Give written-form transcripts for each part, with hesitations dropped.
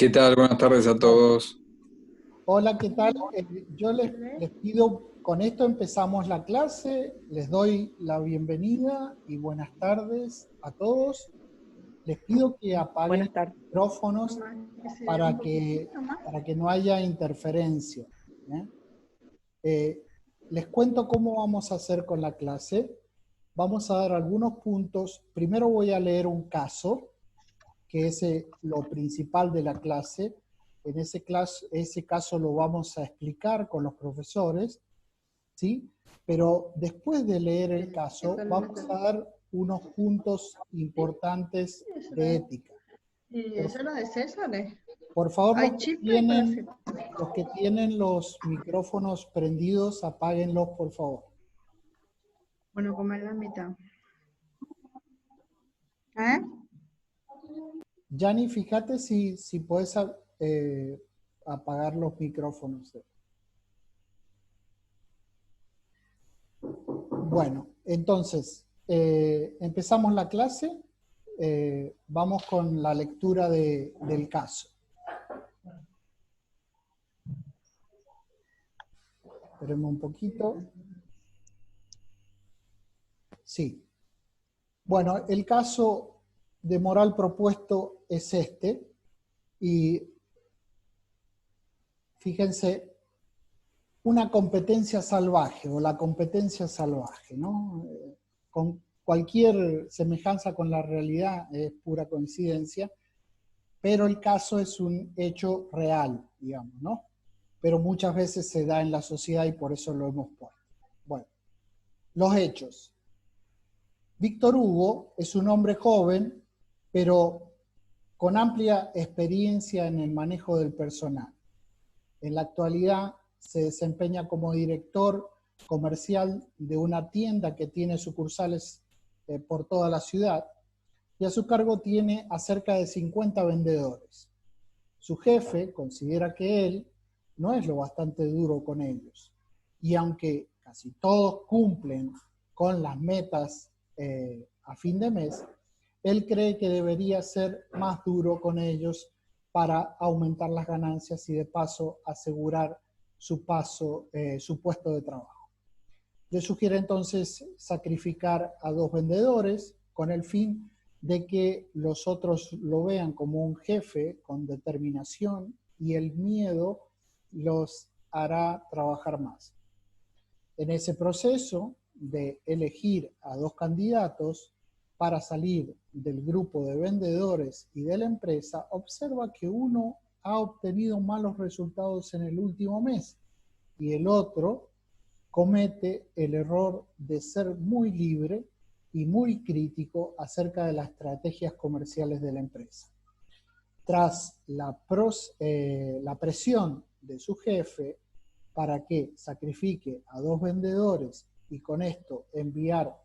¿Qué tal? Buenas tardes a todos. Hola, ¿qué tal? Yo les pido, con esto empezamos la clase, les doy la bienvenida y buenas tardes a todos. Les pido que apaguen Buenas los tardes. micrófonos para que no haya interferencia. ¿Eh? Eh, Les cuento cómo vamos a hacer con la clase. Vamos a dar algunos puntos. Primero voy a leer un caso, que es lo principal de la clase. En ese caso lo vamos a explicar con los profesores, ¿sí? Pero después de leer el caso, vamos a dar unos puntos importantes de ética. ¿Y Por, eso es lo de César? por favor, Hay chisme y parece. los que tienen los micrófonos prendidos, apáguenlos, por favor. Bueno, comer la mitad. ¿Eh? Yanni, fíjate si puedes apagar los micrófonos. Bueno, entonces, empezamos la clase. Vamos con la lectura del caso. Esperemos un poquito. Sí. Bueno, el caso de moral propuesto es este. Y fíjense, una competencia salvaje o la competencia salvaje, ¿no? Con cualquier semejanza con la realidad es pura coincidencia, pero el caso es un hecho real, digamos, ¿no? Pero muchas veces se da en la sociedad y por eso lo hemos puesto. Bueno, los hechos. Víctor Hugo es un hombre joven, pero con amplia experiencia en el manejo del personal. En la actualidad se desempeña como director comercial de una tienda que tiene sucursales por toda la ciudad y a su cargo tiene a cerca de 50 vendedores. Su jefe considera que él no es lo bastante duro con ellos. Y aunque casi todos cumplen con las metas a fin de mes, él cree que debería ser más duro con ellos para aumentar las ganancias y de paso asegurar su puesto de trabajo. Le sugiere entonces sacrificar a 2 vendedores con el fin de que los otros lo vean como un jefe con determinación y el miedo los hará trabajar más. En ese proceso de elegir a 2 candidatos para salir del grupo de vendedores y de la empresa, observa que uno ha obtenido malos resultados en el último mes y el otro comete el error de ser muy libre y muy crítico acerca de las estrategias comerciales de la empresa. Tras la presión de su jefe para que sacrifique a 2 vendedores y con esto enviar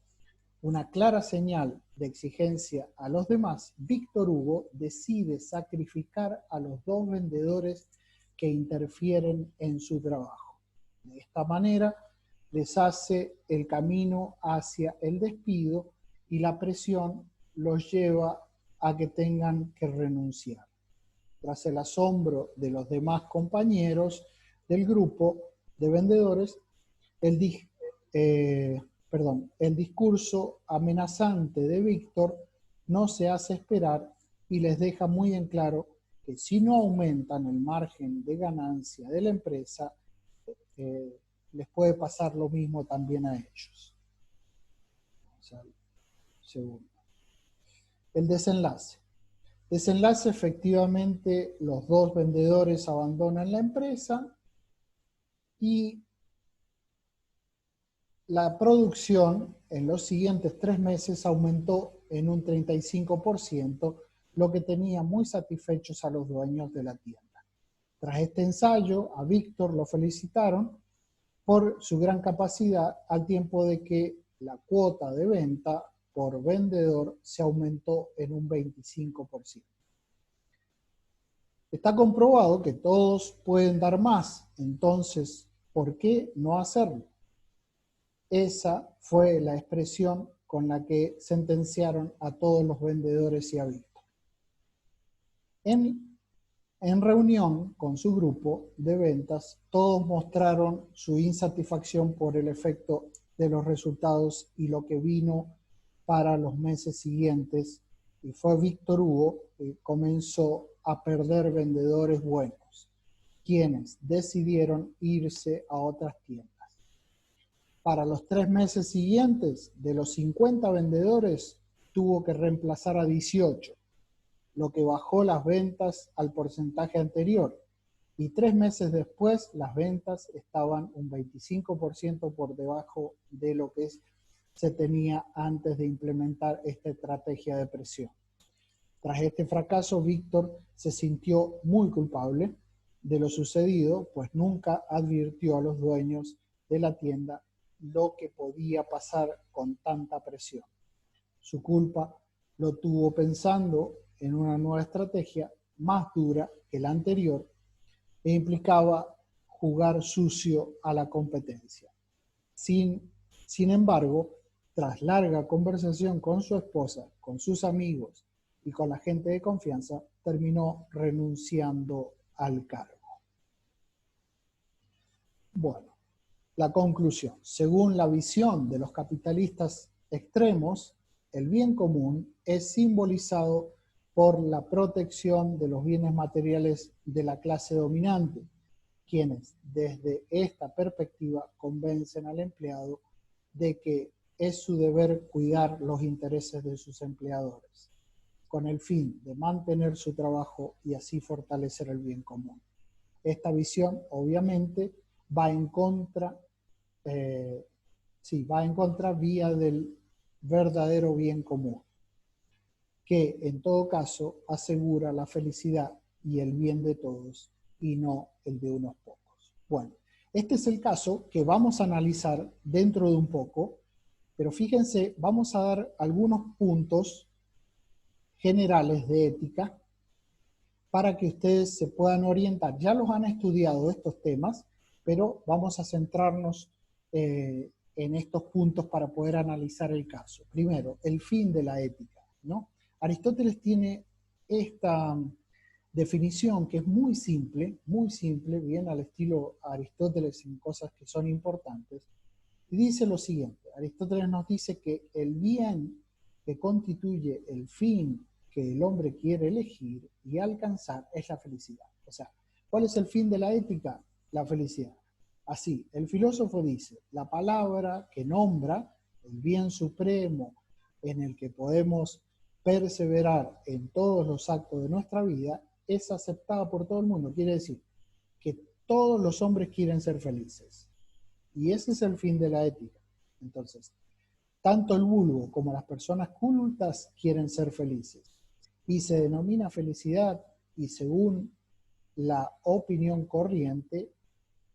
una clara señal de exigencia a los demás, Víctor Hugo decide sacrificar a los 2 vendedores que interfieren en su trabajo. De esta manera, les hace el camino hacia el despido y la presión los lleva a que tengan que renunciar. Tras el asombro de los demás compañeros del grupo de vendedores, el discurso amenazante de Víctor no se hace esperar y les deja muy en claro que si no aumentan el margen de ganancia de la empresa, les puede pasar lo mismo también a ellos. Segundo. El desenlace. Desenlace, efectivamente, los 2 vendedores abandonan la empresa y la producción en los siguientes 3 meses aumentó en un 35%, lo que tenía muy satisfechos a los dueños de la tienda. Tras este ensayo, a Víctor lo felicitaron por su gran capacidad, al tiempo de que la cuota de venta por vendedor se aumentó en un 25%. Está comprobado que todos pueden dar más, entonces, ¿por qué no hacerlo? Esa fue la expresión con la que sentenciaron a todos los vendedores y a Víctor. En En reunión con su grupo de ventas, todos mostraron su insatisfacción por el efecto de los resultados y lo que vino para los meses siguientes, y fue Víctor Hugo que comenzó a perder vendedores buenos, quienes decidieron irse a otras tiendas. Para los 3 meses siguientes, de los 50 vendedores, tuvo que reemplazar a 18, lo que bajó las ventas al porcentaje anterior. Y 3 meses después, las ventas estaban un 25% por debajo de lo que se tenía antes de implementar esta estrategia de presión. Tras este fracaso, Víctor se sintió muy culpable de lo sucedido, pues nunca advirtió a los dueños de la tienda lo que podía pasar con tanta presión. Su culpa lo tuvo pensando en una nueva estrategia más dura que la anterior e implicaba jugar sucio a la competencia. Sin embargo, tras larga conversación con su esposa, con sus amigos y con la gente de confianza, terminó renunciando al cargo. Bueno, la conclusión. Según la visión de los capitalistas extremos, el bien común es simbolizado por la protección de los bienes materiales de la clase dominante, quienes desde esta perspectiva convencen al empleado de que es su deber cuidar los intereses de sus empleadores, con el fin de mantener su trabajo y así fortalecer el bien común. Esta visión, obviamente, va en contra vía del verdadero bien común, que en todo caso asegura la felicidad y el bien de todos y no el de unos pocos. Bueno, este es el caso que vamos a analizar dentro de un poco, pero fíjense, vamos a dar algunos puntos generales de ética para que ustedes se puedan orientar. Ya los han estudiado estos temas, pero vamos a centrarnos en estos puntos para poder analizar el caso. Primero, el fin de la ética, ¿no? Aristóteles tiene esta definición que es muy simple, bien al estilo Aristóteles en cosas que son importantes, y dice lo siguiente. Aristóteles nos dice que el bien que constituye el fin que el hombre quiere elegir y alcanzar es la felicidad. O sea, ¿cuál es el fin de la ética? La felicidad. Así, el filósofo dice, la palabra que nombra el bien supremo en el que podemos perseverar en todos los actos de nuestra vida es aceptada por todo el mundo. Quiere decir que todos los hombres quieren ser felices. Y ese es el fin de la ética. Entonces, tanto el vulgo como las personas cultas quieren ser felices. Y se denomina felicidad, y según la opinión corriente,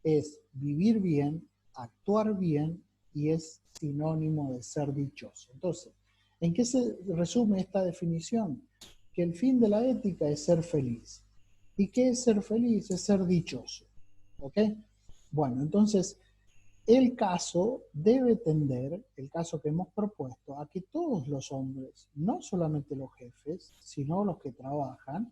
es vivir bien, actuar bien, y es sinónimo de ser dichoso. Entonces, ¿en qué se resume esta definición? Que el fin de la ética es ser feliz. ¿Y qué es ser feliz? Es ser dichoso. ¿Ok? Bueno, entonces, el caso debe tender, el caso que hemos propuesto, a que todos los hombres, no solamente los jefes, sino los que trabajan,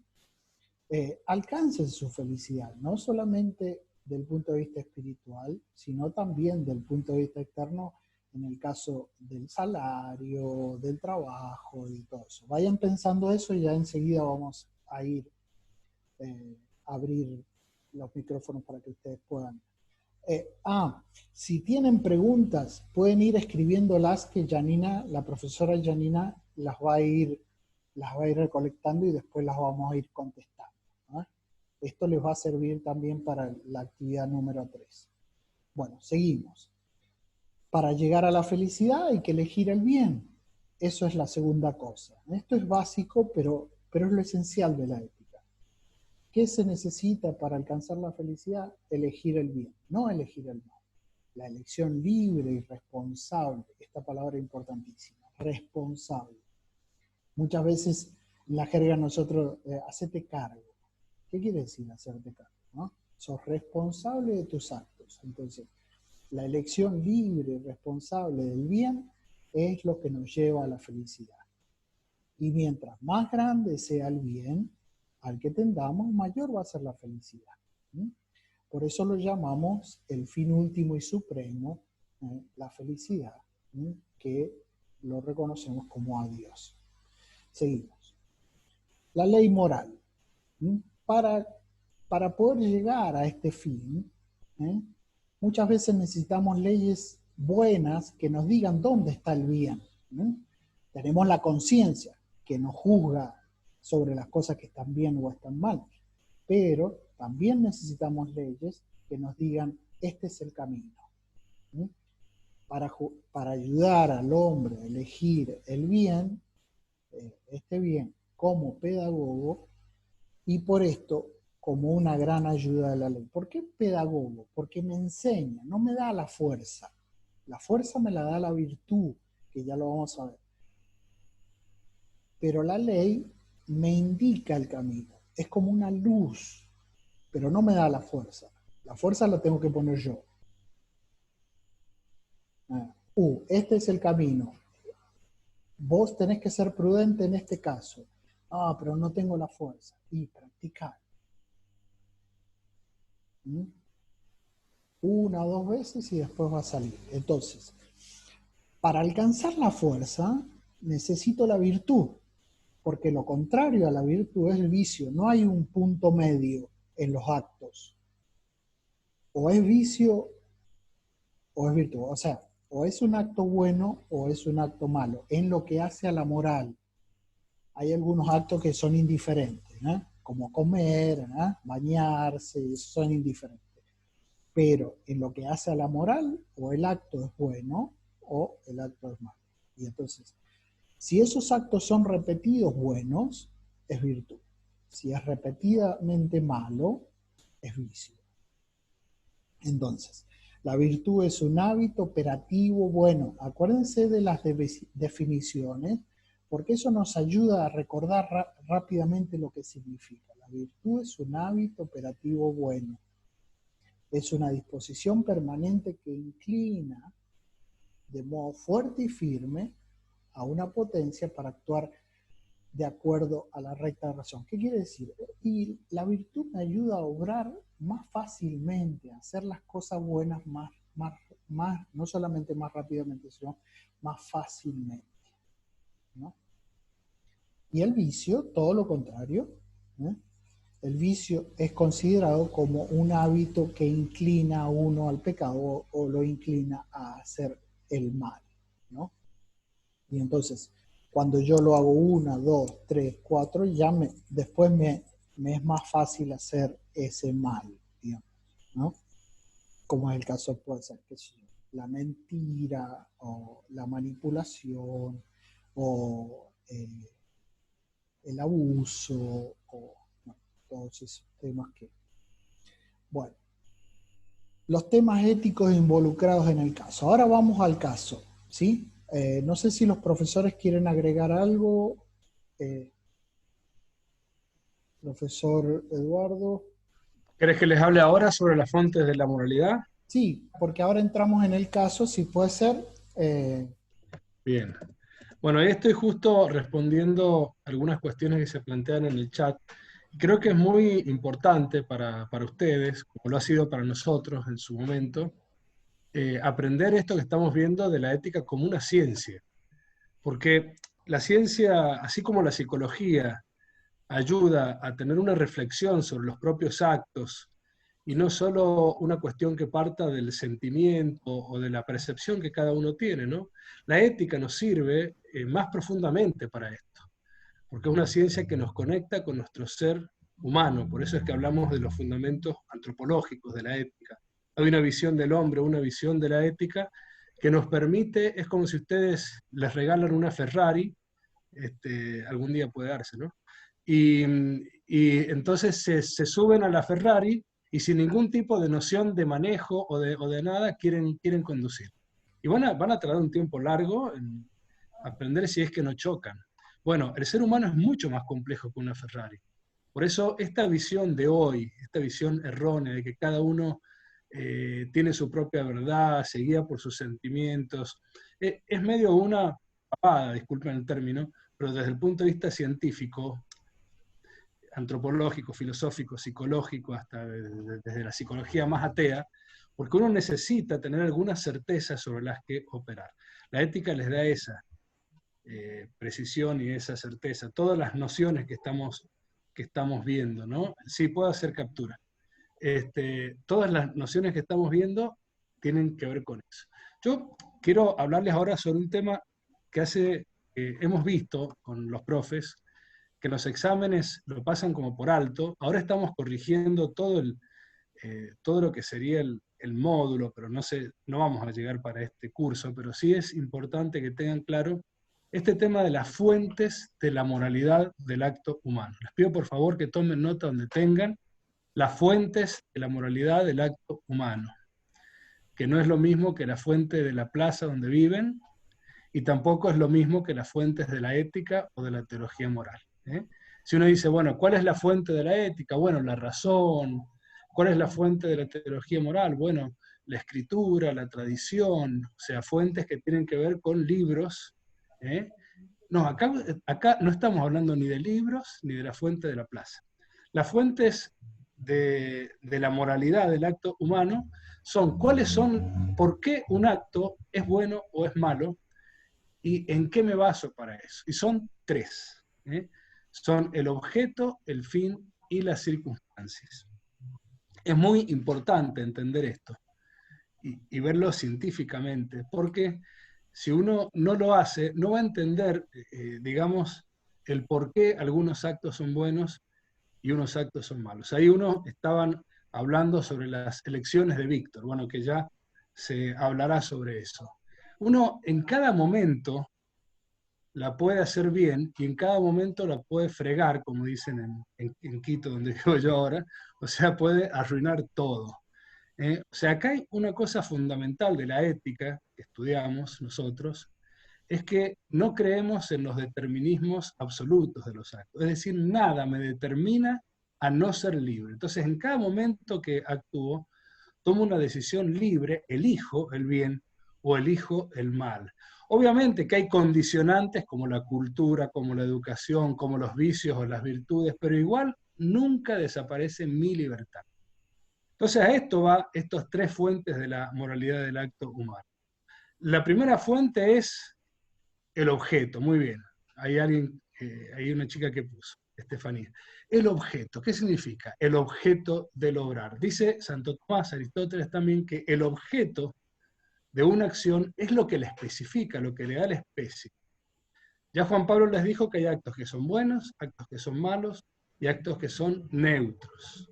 alcancen su felicidad, no solamente del punto de vista espiritual, sino también del punto de vista externo, en el caso del salario, del trabajo y todo eso. Vayan pensando eso y ya enseguida vamos a ir a abrir los micrófonos para que ustedes puedan. Si tienen preguntas, pueden ir escribiéndolas, que Janina, la profesora Janina, las va a ir recolectando y después las vamos a ir contestando, ¿no? Esto les va a servir también para la actividad número 3. Bueno, seguimos. Para llegar a la felicidad hay que elegir el bien. Eso es la segunda cosa. Esto es básico, pero es lo esencial de la ética. ¿Qué se necesita para alcanzar la felicidad? Elegir el bien, no elegir el mal. La elección libre y responsable, esta palabra es importantísima, responsable. Muchas veces en la jerga nosotros, hacete cargo. ¿Qué quiere decir hacerte cargo? ¿No? Sos responsable de tus actos. Entonces, la elección libre y responsable del bien es lo que nos lleva a la felicidad. Y mientras más grande sea el bien, al que tendamos, mayor va a ser la felicidad. ¿Sí? Por eso lo llamamos el fin último y supremo, la felicidad, ¿sí? Que lo reconocemos como a Dios. Seguimos. La ley moral. ¿Sí? Para poder llegar a este fin, ¿eh? Muchas veces necesitamos leyes buenas que nos digan dónde está el bien. ¿Eh? Tenemos la conciencia que nos juzga sobre las cosas que están bien o están mal, pero también necesitamos leyes que nos digan este es el camino. ¿Sí? Para ayudar al hombre a elegir el bien, este bien como pedagogo, y por esto como una gran ayuda de la ley. ¿Por qué pedagogo? Porque me enseña, no me da la fuerza. La fuerza me la da la virtud, que ya lo vamos a ver. Pero la ley me indica el camino. Es como una luz, pero no me da la fuerza. La fuerza la tengo que poner yo. Este es el camino. Vos tenés que ser prudente en este caso. Ah, pero no tengo la fuerza. Y practicar. Una o dos veces y después va a salir. Entonces, para alcanzar la fuerza, necesito la virtud, porque lo contrario a la virtud es el vicio. No hay un punto medio en los actos. O es vicio o es virtud. O sea, o es un acto bueno o es un acto malo. En lo que hace a la moral, hay algunos actos que son indiferentes, ¿eh? Como comer, ¿eh? Bañarse, son indiferentes. Pero en lo que hace a la moral, o el acto es bueno o el acto es malo. Y entonces, si esos actos son repetidos buenos, es virtud. Si es repetidamente malo, es vicio. Entonces, la virtud es un hábito operativo bueno. Acuérdense de las definiciones, porque eso nos ayuda a recordar rápidamente lo que significa. La virtud es un hábito operativo bueno. Es una disposición permanente que inclina de modo fuerte y firme a una potencia para actuar de acuerdo a la recta razón. ¿Qué quiere decir? Y la virtud me ayuda a obrar más fácilmente, a hacer las cosas buenas más, no solamente más rápidamente, sino más fácilmente, ¿no? Y el vicio, todo lo contrario, ¿eh? El vicio es considerado como un hábito que inclina a uno al pecado o lo inclina a hacer el mal, ¿no? Y entonces, cuando yo lo hago 1, 2, 3, 4, ya después me es más fácil hacer ese mal, digamos, ¿no? Como es el caso, puede ser, qué sé yo, la mentira, o la manipulación, o el abuso, o todos esos temas que... Bueno, los temas éticos involucrados en el caso. Ahora vamos al caso, ¿sí? No sé si los profesores quieren agregar algo. Profesor Eduardo. ¿Querés que les hable ahora sobre las fuentes de la moralidad? Sí, porque ahora entramos en el caso, si puede ser. Bien. Bueno, ahí estoy justo respondiendo algunas cuestiones que se plantean en el chat. Creo que es muy importante para ustedes, como lo ha sido para nosotros en su momento, aprender esto que estamos viendo de la ética como una ciencia. Porque la ciencia, así como la psicología, ayuda a tener una reflexión sobre los propios actos y no solo una cuestión que parta del sentimiento o de la percepción que cada uno tiene, ¿no? La ética nos sirve más profundamente para esto, porque es una ciencia que nos conecta con nuestro ser humano, por eso es que hablamos de los fundamentos antropológicos de la ética. Hay una visión del hombre, una visión de la ética que nos permite, es como si ustedes les regalan una Ferrari, algún día puede darse, ¿no? Y, y entonces se suben a la Ferrari y sin ningún tipo de noción de manejo o de nada quieren conducir. Y van a tardar un tiempo largo en aprender si es que no chocan. Bueno, el ser humano es mucho más complejo que una Ferrari. Por eso esta visión de hoy, esta visión errónea de que cada uno tiene su propia verdad, se guía por sus sentimientos, es medio una papada, disculpen el término, pero desde el punto de vista científico, antropológico, filosófico, psicológico, hasta desde la psicología más atea, porque uno necesita tener algunas certezas sobre las que operar. La ética les da esa precisión y esa certeza. Todas las nociones que estamos viendo, ¿no? Sí, puedo hacer captura. Todas las nociones que estamos viendo tienen que ver con eso. Yo quiero hablarles ahora sobre un tema que hemos visto con los profes, que los exámenes lo pasan como por alto. Ahora estamos corrigiendo todo lo que sería el módulo, pero no vamos a llegar para este curso, pero sí es importante que tengan claro este tema de las fuentes de la moralidad del acto humano. Les pido por favor que tomen nota donde tengan las fuentes de la moralidad del acto humano, que no es lo mismo que la fuente de la plaza donde viven, y tampoco es lo mismo que las fuentes de la ética o de la teología moral. Si uno dice, bueno, ¿cuál es la fuente de la ética? Bueno, la razón. ¿Cuál es la fuente de la teología moral? Bueno, la escritura, la tradición, o sea, fuentes que tienen que ver con libros. No, acá no estamos hablando ni de libros ni de la fuente de la plaza. Las fuentes de la moralidad del acto humano por qué un acto es bueno o es malo, y en qué me baso para eso. Y son tres. Son el objeto, el fin y las circunstancias. Es muy importante entender esto y verlo científicamente, porque si uno no lo hace, no va a entender, digamos, el por qué algunos actos son buenos y unos actos son malos. Ahí estaban hablando sobre las elecciones de Víctor, bueno, que ya se hablará sobre eso. Uno en cada momento la puede hacer bien y en cada momento la puede fregar, como dicen en Quito, donde vivo yo ahora, o sea, puede arruinar todo. O sea, acá hay una cosa fundamental de la ética que estudiamos nosotros, es que no creemos en los determinismos absolutos de los actos. Es decir, nada me determina a no ser libre. Entonces, en cada momento que actúo, tomo una decisión libre, elijo el bien o elijo el mal. Obviamente que hay condicionantes como la cultura, como la educación, como los vicios o las virtudes, pero igual nunca desaparece mi libertad. Entonces a esto va estas tres fuentes de la moralidad del acto humano. La primera fuente es el objeto, muy bien. Hay una chica que puso, Estefanía. El objeto, ¿qué significa? El objeto del obrar. Dice Santo Tomás, Aristóteles también, que el objeto de una acción es lo que la especifica, lo que le da la especie. Ya Juan Pablo les dijo que hay actos que son buenos, actos que son malos y actos que son neutros.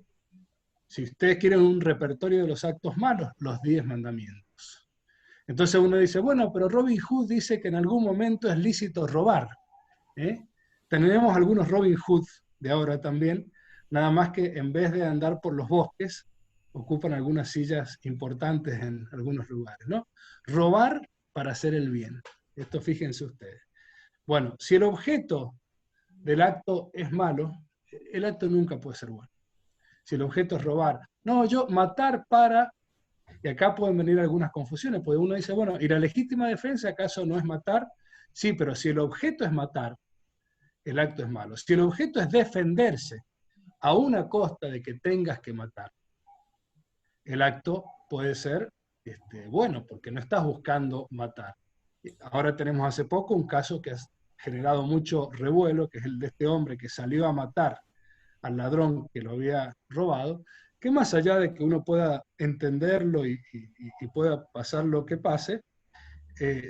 Si ustedes quieren un repertorio de los actos malos, los 10 mandamientos. Entonces uno dice, bueno, pero Robin Hood dice que en algún momento es lícito robar. Tenemos algunos Robin Hood de ahora también, nada más que en vez de andar por los bosques, ocupan algunas sillas importantes en algunos lugares, ¿no? Robar para hacer el bien. Esto fíjense ustedes. Bueno, si el objeto del acto es malo, el acto nunca puede ser bueno. Si el objeto es robar, no, matar para, y acá pueden venir algunas confusiones, porque uno dice, bueno, ¿y la legítima defensa acaso no es matar? Sí, pero si el objeto es matar, el acto es malo. Si el objeto es defenderse a una costa de que tengas que matar, el acto puede ser bueno, porque no estás buscando matar. Ahora tenemos hace poco un caso que ha generado mucho revuelo, que es el de este hombre que salió a matar al ladrón que lo había robado, que más allá de que uno pueda entenderlo y pueda pasar lo que pase,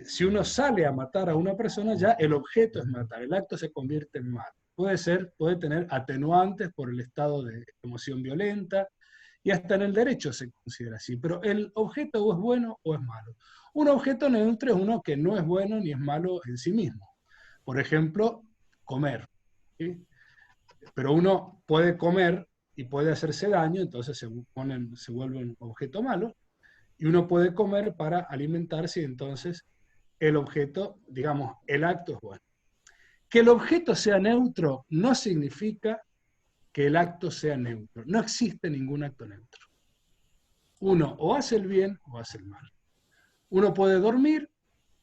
si uno sale a matar a una persona, ya el objeto es matar, el acto se convierte en malo. Puede tener atenuantes por el estado de emoción violenta, y hasta en el derecho se considera así, pero el objeto o es bueno o es malo. Un objeto neutro es uno que no es bueno ni es malo en sí mismo. Por ejemplo, comer. ¿Sí? Pero uno puede comer y puede hacerse daño, entonces se vuelve un objeto malo, y uno puede comer para alimentarse, y entonces el objeto, digamos, el acto es bueno. Que el objeto sea neutro no significa que el acto sea neutro. No existe ningún acto neutro. Uno o hace el bien o hace el mal. Uno puede dormir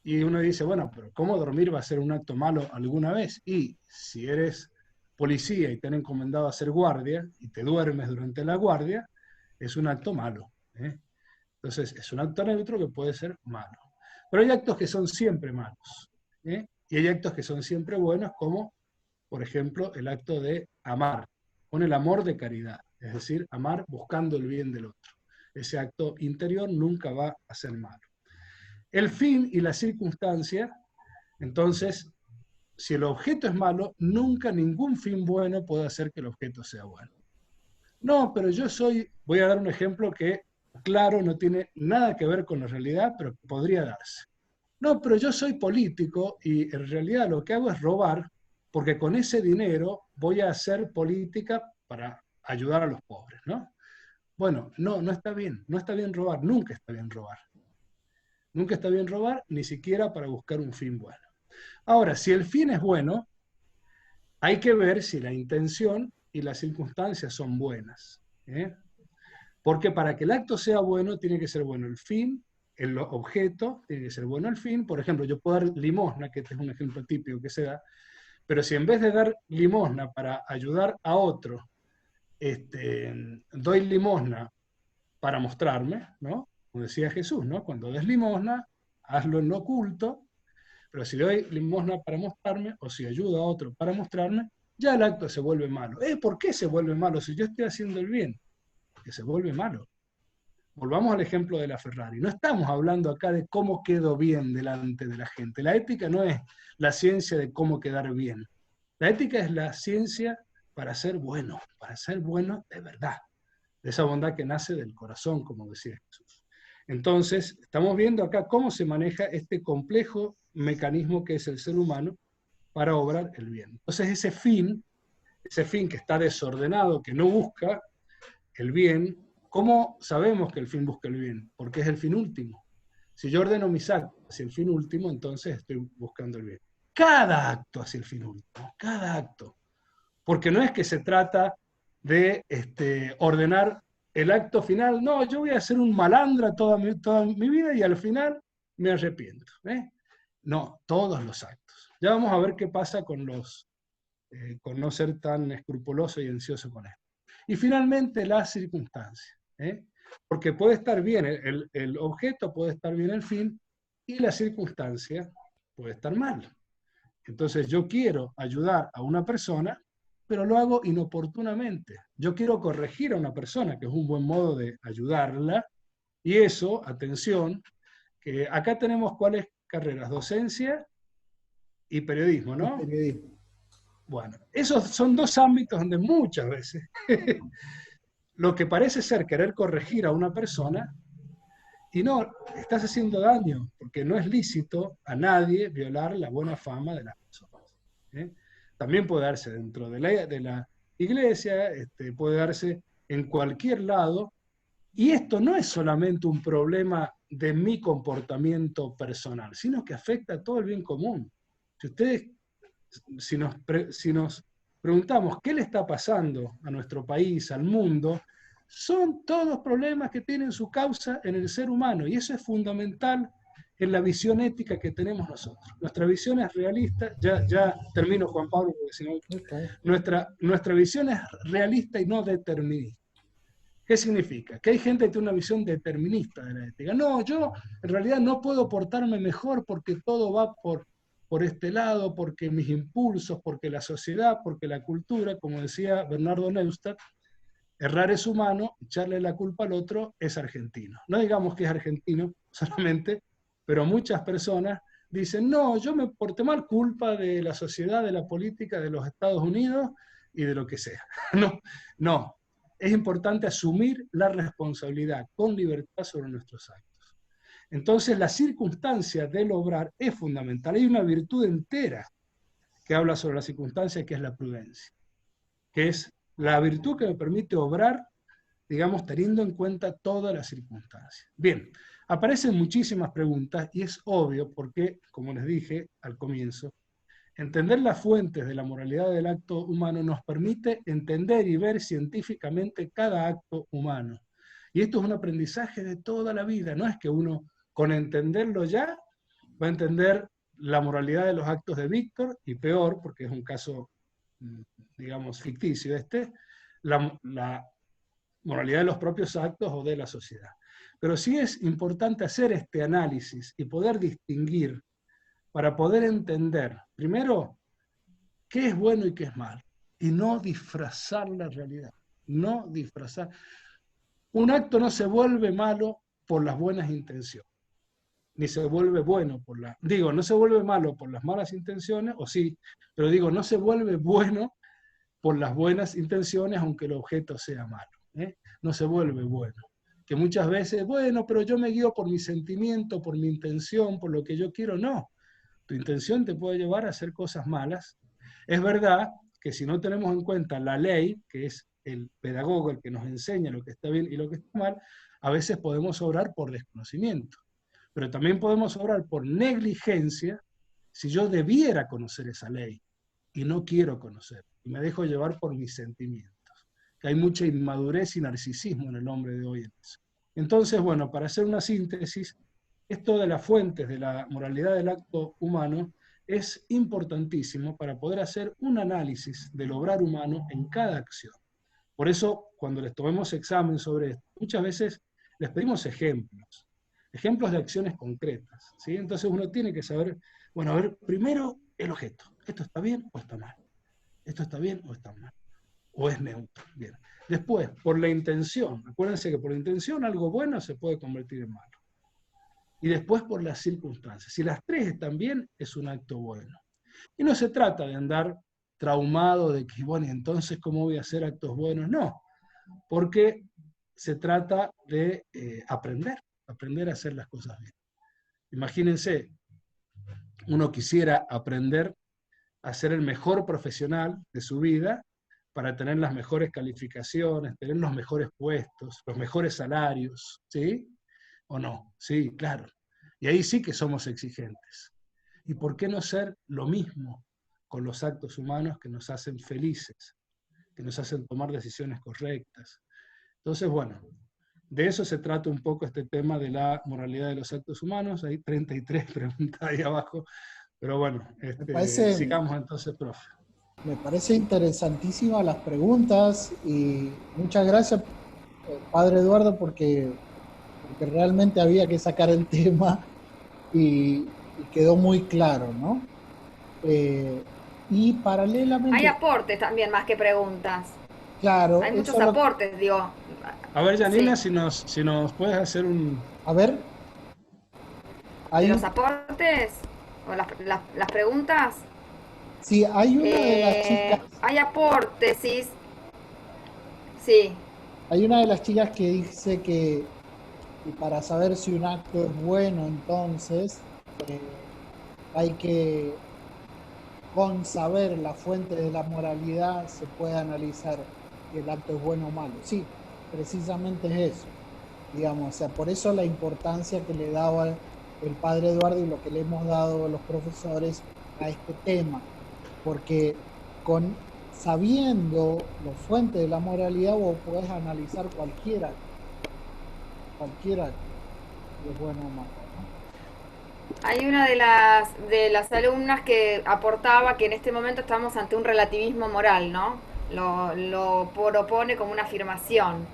y uno dice, bueno, pero ¿cómo dormir va a ser un acto malo alguna vez? Y si eres policía y te han encomendado a hacer guardia y te duermes durante la guardia, es un acto malo. Entonces, es un acto neutro que puede ser malo. Pero hay actos que son siempre malos. Y hay actos que son siempre buenos, como, por ejemplo, el acto de amar, con el amor de caridad. Es decir, amar buscando el bien del otro. Ese acto interior nunca va a ser malo. El fin y la circunstancia, entonces, si el objeto es malo, nunca ningún fin bueno puede hacer que el objeto sea bueno. No, pero yo voy a dar un ejemplo que, claro, no tiene nada que ver con la realidad, pero podría darse. No, pero yo soy político y en realidad lo que hago es robar, porque con ese dinero voy a hacer política para ayudar a los pobres, ¿no? Bueno, no está bien robar, nunca está bien robar. Nunca está bien robar, ni siquiera para buscar un fin bueno. Ahora, si el fin es bueno, hay que ver si la intención y las circunstancias son buenas. Porque para que el acto sea bueno, tiene que ser bueno el fin, el objeto, tiene que ser bueno el fin. Por ejemplo, yo puedo dar limosna, que este es un ejemplo típico que se da, pero si en vez de dar limosna para ayudar a otro, doy limosna para mostrarme, ¿no? Como decía Jesús, ¿no? Cuando des limosna, hazlo en lo oculto, pero si doy limosna para mostrarme, o si ayudo a otro para mostrarme, ya el acto se vuelve malo. ¿Por qué se vuelve malo si yo estoy haciendo el bien? Porque se vuelve malo. Volvamos al ejemplo de la Ferrari. No estamos hablando acá de cómo quedo bien delante de la gente. La ética no es la ciencia de cómo quedar bien. La ética es la ciencia para ser bueno de verdad, de esa bondad que nace del corazón, como decía Jesús. Entonces, estamos viendo acá cómo se maneja este complejo mecanismo que es el ser humano para obrar el bien. Entonces, ese fin que está desordenado, que no busca el bien, ¿cómo sabemos que el fin busca el bien? Porque es el fin último. Si yo ordeno mis actos hacia el fin último, entonces estoy buscando el bien. Cada acto hacia el fin último, cada acto. Porque no es que se trata de ordenar el acto final. No, yo voy a ser un malandra toda mi vida y al final me arrepiento. No, todos los actos. Ya vamos a ver qué pasa con no ser tan escrupuloso y ansioso con esto. Y finalmente las circunstancias. Porque puede estar bien el objeto, puede estar bien el fin, y la circunstancia puede estar mal. Entonces yo quiero ayudar a una persona, pero lo hago inoportunamente. Yo quiero corregir a una persona, que es un buen modo de ayudarla, y eso, atención, que acá tenemos cuáles carreras, docencia y periodismo, ¿no? Periodismo. Bueno, esos son dos ámbitos donde muchas veces lo que parece ser querer corregir a una persona, y no, estás haciendo daño, porque no es lícito a nadie violar la buena fama de las personas. También puede darse dentro de la iglesia, puede darse en cualquier lado, y esto no es solamente un problema de mi comportamiento personal, sino que afecta a todo el bien común. Si nos preguntamos qué le está pasando a nuestro país, al mundo, son todos problemas que tienen su causa en el ser humano, y eso es fundamental en la visión ética que tenemos nosotros. Nuestra visión es realista, ya termino, Juan Pablo, porque si no, nuestra visión es realista y no determinista. ¿Qué significa? Que hay gente que tiene una visión determinista de la ética. No, yo en realidad no puedo portarme mejor porque todo va por este lado, porque mis impulsos, porque la sociedad, porque la cultura, como decía Bernardo Neustadt, errar es humano, echarle la culpa al otro es argentino. No digamos que es argentino solamente, pero muchas personas dicen, no, yo me porté mal, culpa de la sociedad, de la política, de los Estados Unidos y de lo que sea. No, es importante asumir la responsabilidad con libertad sobre nuestros actos. Entonces la circunstancia del obrar es fundamental. Hay una virtud entera que habla sobre la circunstancia, que es la prudencia, que es la virtud que me permite obrar, digamos, teniendo en cuenta todas las circunstancias. Bien, aparecen muchísimas preguntas y es obvio porque, como les dije al comienzo, entender las fuentes de la moralidad del acto humano nos permite entender y ver científicamente cada acto humano. Y esto es un aprendizaje de toda la vida, no es que uno con entenderlo ya va a entender la moralidad de los actos de Víctor, y peor, porque es un caso digamos, ficticio la moralidad de los propios actos o de la sociedad. Pero sí es importante hacer este análisis y poder distinguir para poder entender, primero, qué es bueno y qué es malo, y no disfrazar la realidad, no disfrazar. Un acto no se vuelve malo por las buenas intenciones, ni se vuelve bueno por no se vuelve malo por las malas intenciones, o sí, pero digo, no se vuelve bueno por las buenas intenciones, aunque el objeto sea malo, ¿eh? No se vuelve bueno. Que muchas veces, bueno, pero yo me guío por mi sentimiento, por mi intención, por lo que yo quiero, no. Tu intención te puede llevar a hacer cosas malas. Es verdad que si no tenemos en cuenta la ley, que es el pedagogo el que nos enseña lo que está bien y lo que está mal, a veces podemos obrar por desconocimiento. Pero también podemos obrar por negligencia si yo debiera conocer esa ley y no quiero conocer, y me dejo llevar por mis sentimientos. Que hay mucha inmadurez y narcisismo en el hombre de hoy en eso. Entonces, bueno, para hacer una síntesis, esto de las fuentes de la moralidad del acto humano es importantísimo para poder hacer un análisis del obrar humano en cada acción. Por eso, cuando les tomemos examen sobre esto, muchas veces les pedimos ejemplos de acciones concretas, ¿sí? Entonces uno tiene que saber, bueno, a ver, primero el objeto. ¿Esto está bien o está mal? ¿Esto está bien o está mal? ¿O es neutro? Bien. Después, por la intención. Acuérdense que por la intención algo bueno se puede convertir en malo. Y después por las circunstancias. Si las tres están bien, es un acto bueno. Y no se trata de andar traumado de que, bueno, entonces, ¿cómo voy a hacer actos buenos? No, porque se trata de aprender a hacer las cosas bien. Imagínense, uno quisiera aprender a ser el mejor profesional de su vida para tener las mejores calificaciones, tener los mejores puestos, los mejores salarios, ¿sí? ¿O no? Sí, claro. Y ahí sí que somos exigentes. ¿Y por qué no ser lo mismo con los actos humanos que nos hacen felices, que nos hacen tomar decisiones correctas? Entonces, bueno, de eso se trata un poco este tema de la moralidad de los actos humanos. Hay 33 preguntas ahí abajo, pero bueno, sigamos entonces, profe. Me parece interesantísimas las preguntas y muchas gracias, Padre Eduardo, porque realmente había que sacar el tema y quedó muy claro, ¿no? Y paralelamente... Hay aportes también más que preguntas. Claro. Hay muchos aportes, digo. A ver, Janina, sí. si nos puedes hacer un... A ver. ¿De los aportes? ¿O las preguntas? Sí, hay una de las chicas... Hay aportes, sí. Hay una de las chicas que dice que para saber si un acto es bueno, entonces hay que, con saber la fuente de la moralidad, se puede analizar si el acto es bueno o malo. Sí, precisamente es eso. Digamos, o sea, por eso la importancia que le daba el Padre Eduardo y lo que le hemos dado los profesores a este tema. Porque sabiendo las fuentes de la moralidad, vos podés analizar cualquiera si es bueno o malo, ¿no? Hay una de las alumnas que aportaba que en este momento estamos ante un relativismo moral, ¿no? Lo propone como una afirmación.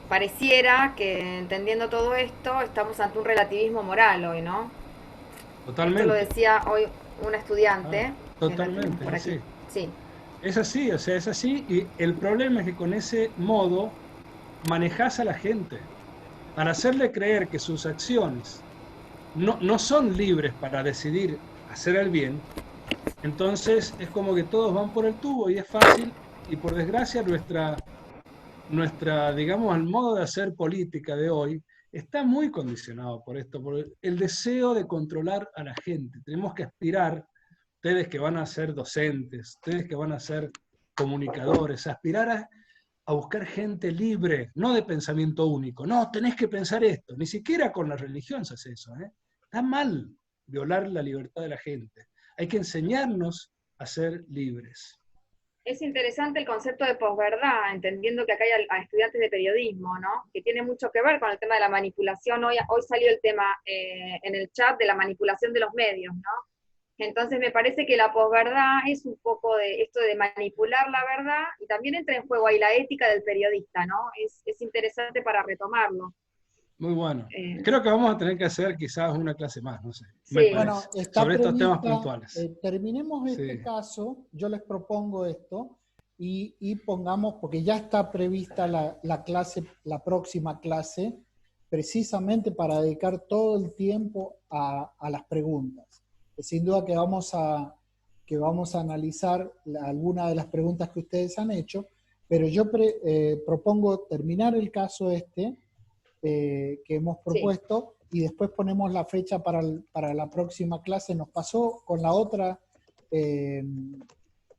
Pareciera que, entendiendo todo esto, estamos ante un relativismo moral hoy, ¿no? Totalmente. Esto lo decía hoy un estudiante. Totalmente, por aquí. Sí. Es así, o sea, es así. Y el problema es que con ese modo manejas a la gente. Al hacerle creer que sus acciones no son libres para decidir hacer el bien, entonces es como que todos van por el tubo y es fácil. Y por desgracia nuestra, digamos, el modo de hacer política de hoy está muy condicionado por esto, por el deseo de controlar a la gente. Tenemos que aspirar, ustedes que van a ser docentes, ustedes que van a ser comunicadores, aspirar a buscar gente libre, no de pensamiento único. No, tenés que pensar esto. Ni siquiera con la religión se hace eso, ¿eh? Está mal violar la libertad de la gente. Hay que enseñarnos a ser libres. Es interesante el concepto de posverdad, entendiendo que acá hay estudiantes de periodismo, ¿no? Que tiene mucho que ver con el tema de la manipulación. Hoy salió el tema en el chat de la manipulación de los medios, ¿no? Entonces me parece que la posverdad es un poco de esto de manipular la verdad, y también entra en juego ahí la ética del periodista, ¿no? Es interesante para retomarlo. Muy bueno. Eh, Creo que vamos a tener que hacer quizás una clase más, no sé. Me Sí. Bueno, parece. está Sobre estos temas prevista, puntuales. terminemos este Sí. caso, yo les propongo esto, y pongamos, porque ya está prevista la clase, la próxima clase, precisamente para dedicar todo el tiempo a las preguntas. Sin duda que vamos a analizar algunas de las preguntas que ustedes han hecho, pero yo propongo terminar el caso que hemos propuesto, y después ponemos la fecha para la próxima clase. Nos pasó con la otra,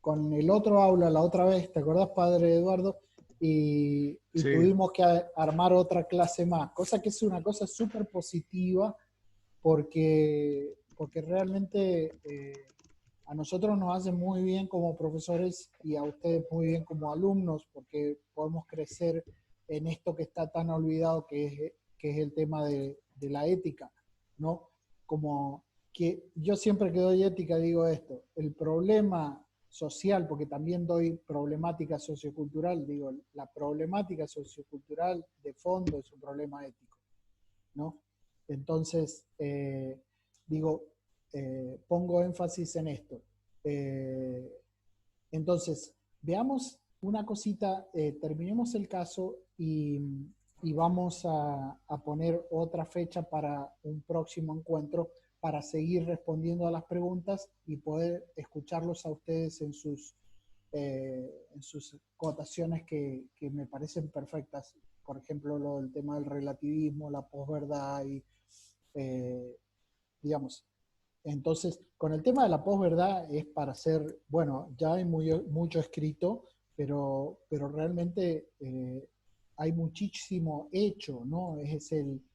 con el otro aula la otra vez, ¿te acordás, padre Eduardo? Y Sí. tuvimos que armar otra clase más, cosa que es una cosa súper positiva, porque realmente a nosotros nos hace muy bien como profesores y a ustedes muy bien como alumnos, porque podemos crecer en esto que está tan olvidado, que es el tema de la ética, ¿no? Como que yo siempre que doy ética digo esto: el problema social, porque también doy problemática sociocultural, digo, la problemática sociocultural de fondo es un problema ético, ¿no? Entonces, digo, pongo énfasis en esto. Entonces, veamos una cosita, terminemos el caso y vamos a poner otra fecha para un próximo encuentro, para seguir respondiendo a las preguntas y poder escucharlos a ustedes en sus cotaciones que me parecen perfectas. Por ejemplo, lo del tema del relativismo, la posverdad y, digamos, entonces, con el tema de la posverdad es para hacer, bueno, ya hay mucho escrito, pero realmente hay muchísimo hecho, ¿no?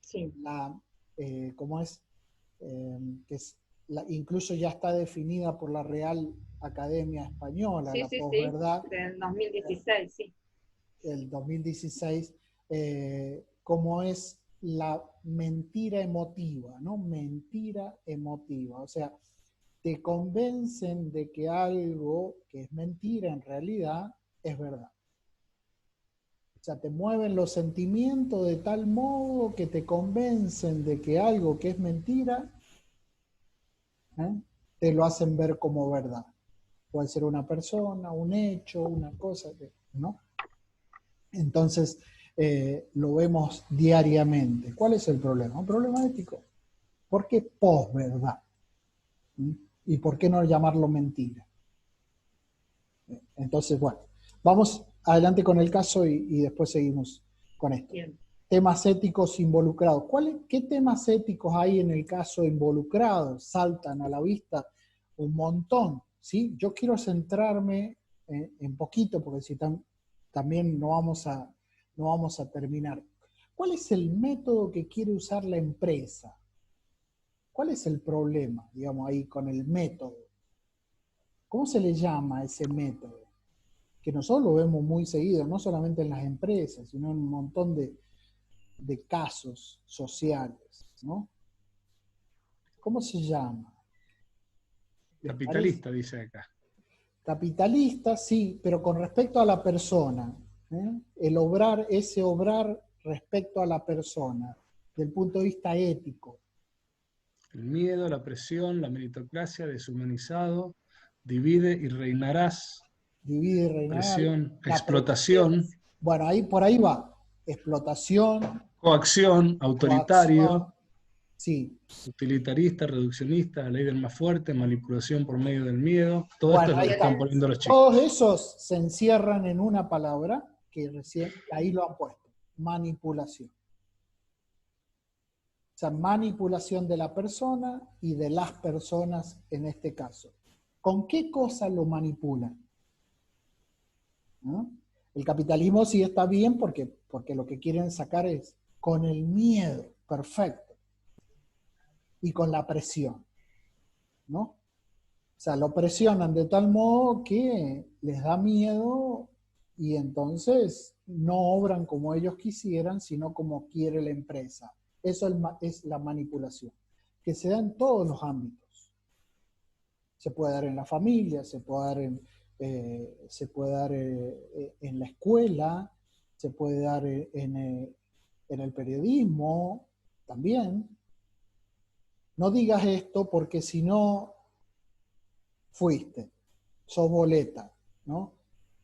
sí. ¿Cómo es? Que incluso ya está definida por la Real Academia Española, Sí, la sí, sí, posverdad, del 2016, sí. el 2016, como es la mentira emotiva, ¿no? Mentira emotiva. O sea, te convencen de que algo que es mentira en realidad es verdad. O sea, te mueven los sentimientos de tal modo que te convencen de que algo que es mentira, te lo hacen ver como verdad. Puede ser una persona, un hecho, una cosa, ¿no? Entonces, lo vemos diariamente. ¿Cuál es el problema? Un problema ético. ¿Por qué posverdad? ¿Y por qué no llamarlo mentira? Entonces, bueno, vamos adelante con el caso y después seguimos con esto. Bien. Temas éticos involucrados. ¿Qué temas éticos hay en el caso involucrados? Saltan a la vista un montón, ¿sí? Yo quiero centrarme en poquito, porque si también no vamos a terminar. ¿Cuál es el método que quiere usar la empresa? ¿Cuál es el problema, digamos, ahí con el método? ¿Cómo se le llama a ese método? Que nosotros lo vemos muy seguido, no solamente en las empresas, sino en un montón de casos sociales, ¿no? ¿Cómo se llama? Capitalista, dice acá. Capitalista, sí, pero con respecto a la persona, el obrar, ese obrar respecto a la persona, del punto de vista ético. El miedo, la presión, la meritocracia, deshumanizado, divide y reinarás. Divide y reinar. Presión, explotación. Bueno, por ahí va. Explotación. Coacción, autoritario. Coacción, sí. Utilitarista, reduccionista, la ley del más fuerte, manipulación por medio del miedo. Todo esto es lo que están poniendo los chicos. Todos esos se encierran en una palabra que recién ahí lo han puesto: manipulación. O sea, manipulación de la persona y de las personas en este caso. ¿Con qué cosa lo manipulan? ¿No? El capitalismo sí está bien porque lo que quieren sacar es con el miedo, perfecto, y con la presión, ¿no? O sea, lo presionan de tal modo que les da miedo y entonces no obran como ellos quisieran, sino como quiere la empresa. Eso es la manipulación, que se da en todos los ámbitos. Se puede dar en la familia, se puede dar en la escuela, se puede dar en el periodismo también. No digas esto porque si no fuiste, sos boleta, ¿no?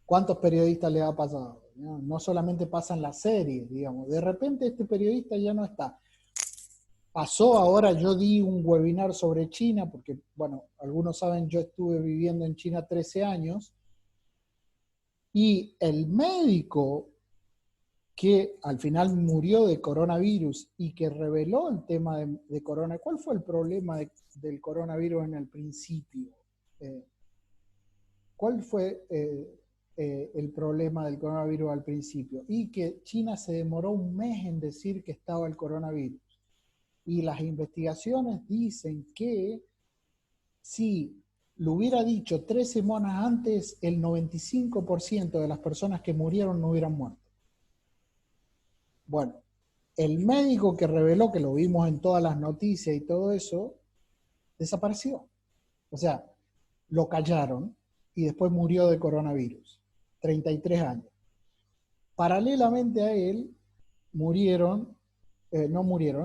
¿Cuántos periodistas les ha pasado? No solamente pasa en las series, digamos. De repente este periodista ya no está. Pasó ahora, yo di un webinar sobre China, porque, bueno, algunos saben, yo estuve viviendo en China 13 años, y el médico que al final murió de coronavirus y que reveló el tema de corona, ¿cuál fue el problema del coronavirus en el principio? ¿Cuál fue el problema del coronavirus al principio? Y que China se demoró un mes en decir que estaba el coronavirus. Y las investigaciones dicen que si lo hubiera dicho 3 semanas antes, el 95% de las personas que murieron no hubieran muerto. Bueno, el médico que reveló, que lo vimos en todas las noticias y todo eso, desapareció. O sea, lo callaron y después murió de coronavirus. 33 años. Paralelamente a él,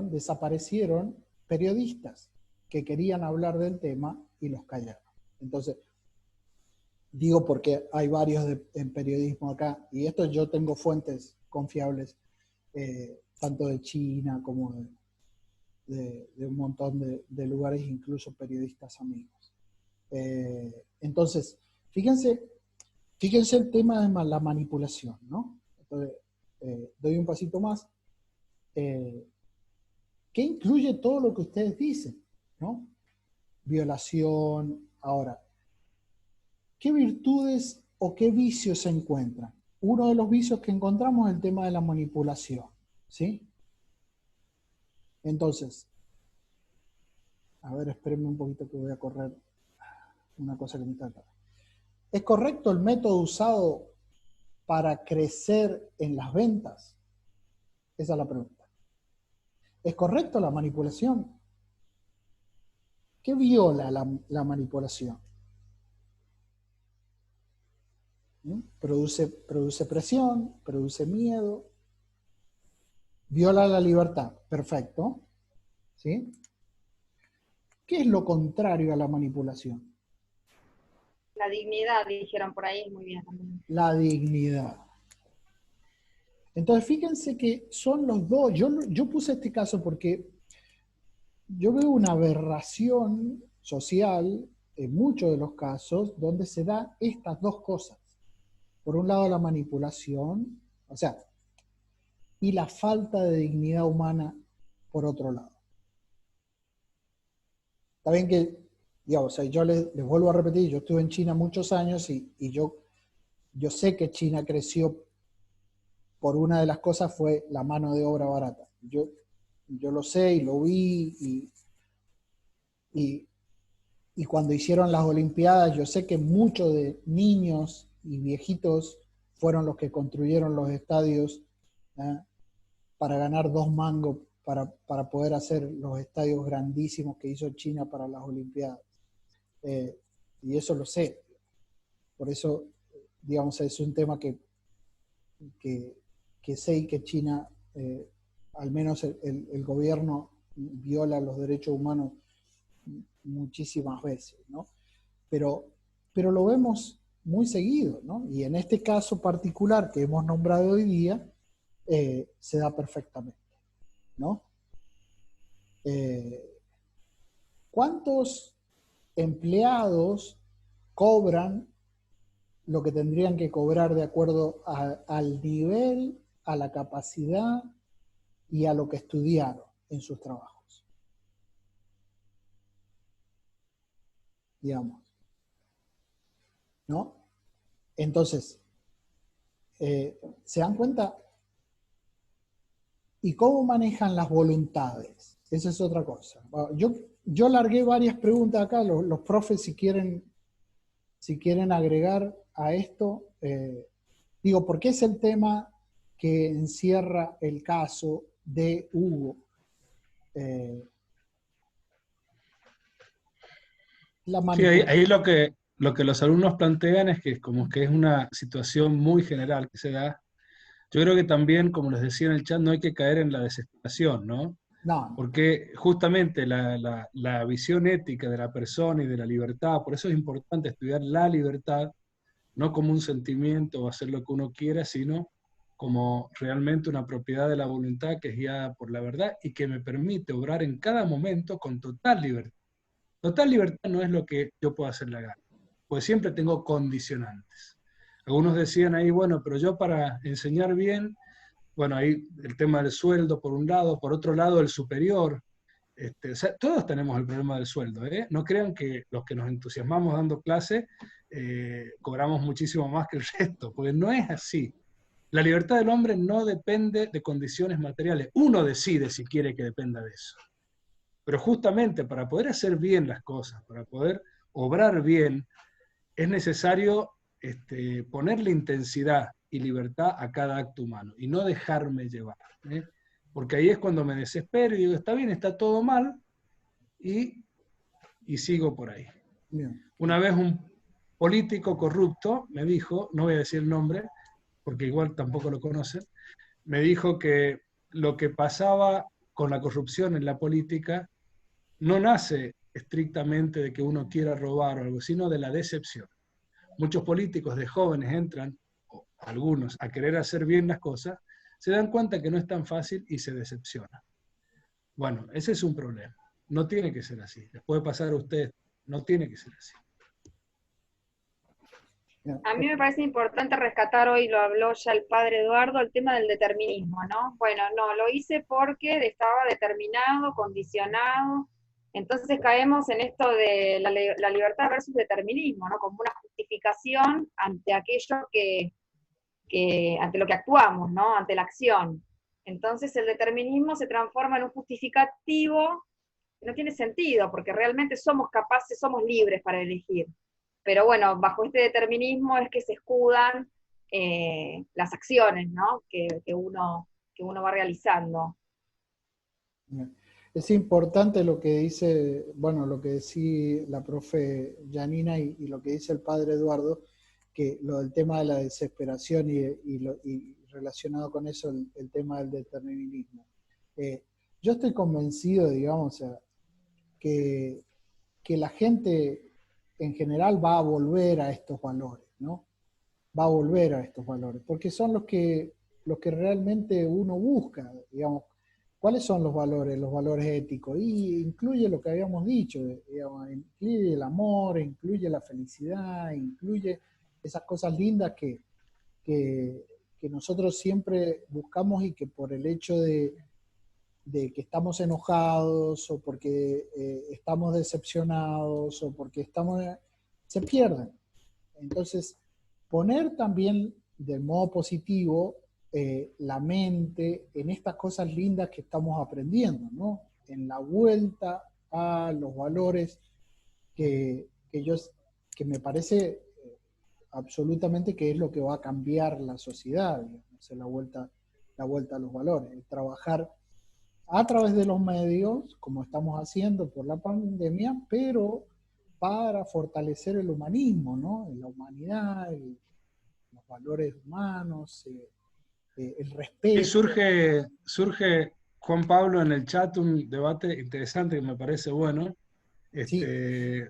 desaparecieron periodistas que querían hablar del tema y los callaron. Entonces, digo porque hay varios en periodismo acá, y esto yo tengo fuentes confiables, tanto de China como de un montón de lugares, incluso periodistas amigos. Entonces, fíjense el tema de la manipulación, ¿no? Entonces, doy un pasito más. ¿Qué incluye todo lo que ustedes dicen, ¿no? Violación. Ahora, ¿qué virtudes o qué vicios se encuentran? Uno de los vicios que encontramos es el tema de la manipulación, ¿sí? Entonces, a ver, espérenme un poquito que voy a correr una cosa que me está acá. ¿Es correcto el método usado para crecer en las ventas? Esa es la pregunta. ¿Es correcto la manipulación? ¿Qué viola la manipulación? ¿Mm? Produce presión, produce miedo, viola la libertad. Perfecto. ¿Sí? ¿Qué es lo contrario a la manipulación? La dignidad, dijeron por ahí, muy bien también. La dignidad. Entonces, fíjense que son los dos. Yo puse este caso porque yo veo una aberración social en muchos de los casos donde se da estas dos cosas. Por un lado, la manipulación, o sea, y la falta de dignidad humana por otro lado. Está bien que, digamos, o sea, yo les vuelvo a repetir, yo estuve en China muchos años y yo sé que China creció por una de las cosas fue la mano de obra barata. Yo lo sé y lo vi y cuando hicieron las Olimpiadas, yo sé que muchos de niños y viejitos fueron los que construyeron los estadios para ganar 2 mangos para poder hacer los estadios grandísimos que hizo China para las Olimpiadas. Y eso lo sé. Por eso, digamos, es un tema que sé y que China, al menos el gobierno, viola los derechos humanos muchísimas veces, ¿no? Pero lo vemos muy seguido, ¿no? Y en este caso particular que hemos nombrado hoy día, se da perfectamente, ¿no? ¿Cuántos empleados cobran lo que tendrían que cobrar de acuerdo al nivel, a la capacidad y a lo que estudiaron en sus trabajos? Digamos. ¿No? Entonces, ¿se dan cuenta? ¿Y cómo manejan las voluntades? Esa es otra cosa. Yo largué varias preguntas acá, los profes si quieren agregar a esto, digo, porque es el tema que encierra el caso de Hugo. la Sí, ahí, manipulación. ahí lo que los alumnos plantean es que como que es una situación muy general que se da. Yo creo que también, como les decía en el chat, no hay que caer en la desesperación, ¿no? No, Porque justamente la visión ética de la persona y de la libertad, por eso es importante estudiar la libertad, no como un sentimiento o hacer lo que uno quiera, sino como realmente una propiedad de la voluntad que es guiada por la verdad y que me permite obrar en cada momento con total libertad. Total libertad no es lo que yo puedo hacer la gana, pues siempre tengo condicionantes. Algunos decían ahí, bueno, pero yo para enseñar bien, bueno, ahí el tema del sueldo por un lado, por otro lado el superior. O sea, todos tenemos el problema del sueldo, ¿eh? No crean que los que nos entusiasmamos dando clase cobramos muchísimo más que el resto, porque no es así. La libertad del hombre no depende de condiciones materiales. Uno decide si quiere que dependa de eso. Pero justamente para poder hacer bien las cosas, para poder obrar bien, es necesario ponerle intensidad y libertad a cada acto humano y no dejarme llevar. ¿Eh? Porque ahí es cuando me desespero y digo, está bien, está todo mal, y, y sigo por ahí. bien. Una vez un político corrupto me dijo, no voy a decir el nombre, porque igual tampoco lo conocen, me dijo que lo que pasaba con la corrupción en la política no nace estrictamente de que uno quiera robar o algo, sino de la decepción. Muchos políticos de jóvenes entran, o algunos, a querer hacer bien las cosas, se dan cuenta que no es tan fácil y se decepcionan. Bueno, ese es un problema. No tiene que ser así. Les puede pasar a ustedes. No tiene que ser así. Bien. A mí me parece importante rescatar, hoy lo habló ya el padre Eduardo, el tema del determinismo, ¿no? Bueno, no, lo hice porque estaba determinado, condicionado. Entonces caemos en esto de la libertad versus determinismo, ¿no? Como una justificación ante aquello ante lo que actuamos, ¿no? Ante la acción. Entonces el determinismo se transforma en un justificativo que no tiene sentido, porque realmente somos capaces, somos libres para elegir. Pero bueno, bajo este determinismo es que se escudan las acciones, ¿no? que uno va realizando. Bien. Es importante lo que dice, bueno, lo que decía la profe Janina y lo que dice el padre Eduardo, que lo del tema de la desesperación y relacionado con eso el tema del determinismo. Yo estoy convencido, digamos, o sea, que la gente en general va a volver a estos valores, ¿no? Va a volver a estos valores, porque son los que realmente uno busca, digamos. ¿Cuáles son los valores? Los valores éticos. Y incluye lo que habíamos dicho, digamos, incluye el amor, incluye la felicidad, incluye esas cosas lindas que nosotros siempre buscamos y que por el hecho de que estamos enojados o porque estamos decepcionados o porque se pierden. Entonces, poner también del modo positivo la mente en estas cosas lindas que estamos aprendiendo, ¿no? En la vuelta a los valores que me parece absolutamente que es lo que va a cambiar la sociedad, digamos, la vuelta a los valores, el trabajar a través de los medios, como estamos haciendo por la pandemia, pero para fortalecer el humanismo, ¿no? La humanidad, los valores humanos, el Y respeto. surge, Juan Pablo, en el chat un debate interesante que me parece bueno. Sí.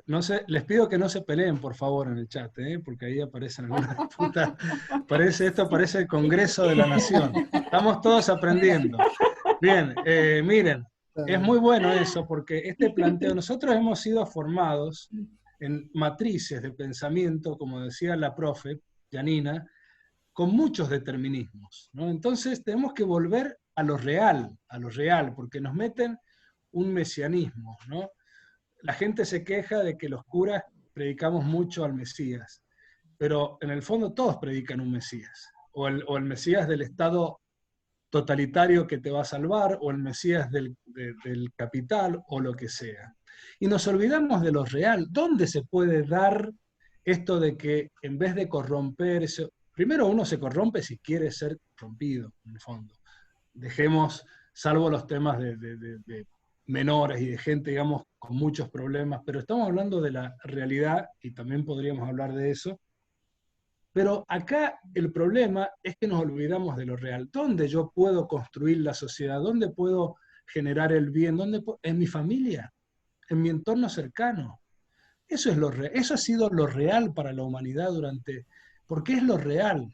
No sé, les pido que no se peleen, por favor, en el chat, porque ahí aparecen algunas disputas. Esto parece el Congreso de la Nación. Estamos todos aprendiendo. Bien, miren, es muy bueno eso, porque este planteo, nosotros hemos sido formados en matrices de pensamiento, como decía la profe, Janina, con muchos determinismos, ¿no? Entonces tenemos que volver a lo real, porque nos meten un mesianismo, ¿no? La gente se queja de que los curas predicamos mucho al Mesías, pero en el fondo todos predican un Mesías, o el Mesías del Estado totalitario que te va a salvar, o el Mesías del capital, o lo que sea. Y nos olvidamos de lo real. ¿Dónde se puede dar esto de que en vez de corromperse, primero uno se corrompe si quiere ser corrompido, en el fondo? Dejemos, salvo los temas de menores y de gente, digamos, con muchos problemas, pero estamos hablando de la realidad y también podríamos hablar de eso. Pero acá el problema es que nos olvidamos de lo real. ¿Dónde yo puedo construir la sociedad? ¿Dónde puedo generar el bien? En mi familia, en mi entorno cercano. Eso es eso ha sido lo real para la humanidad porque es lo real.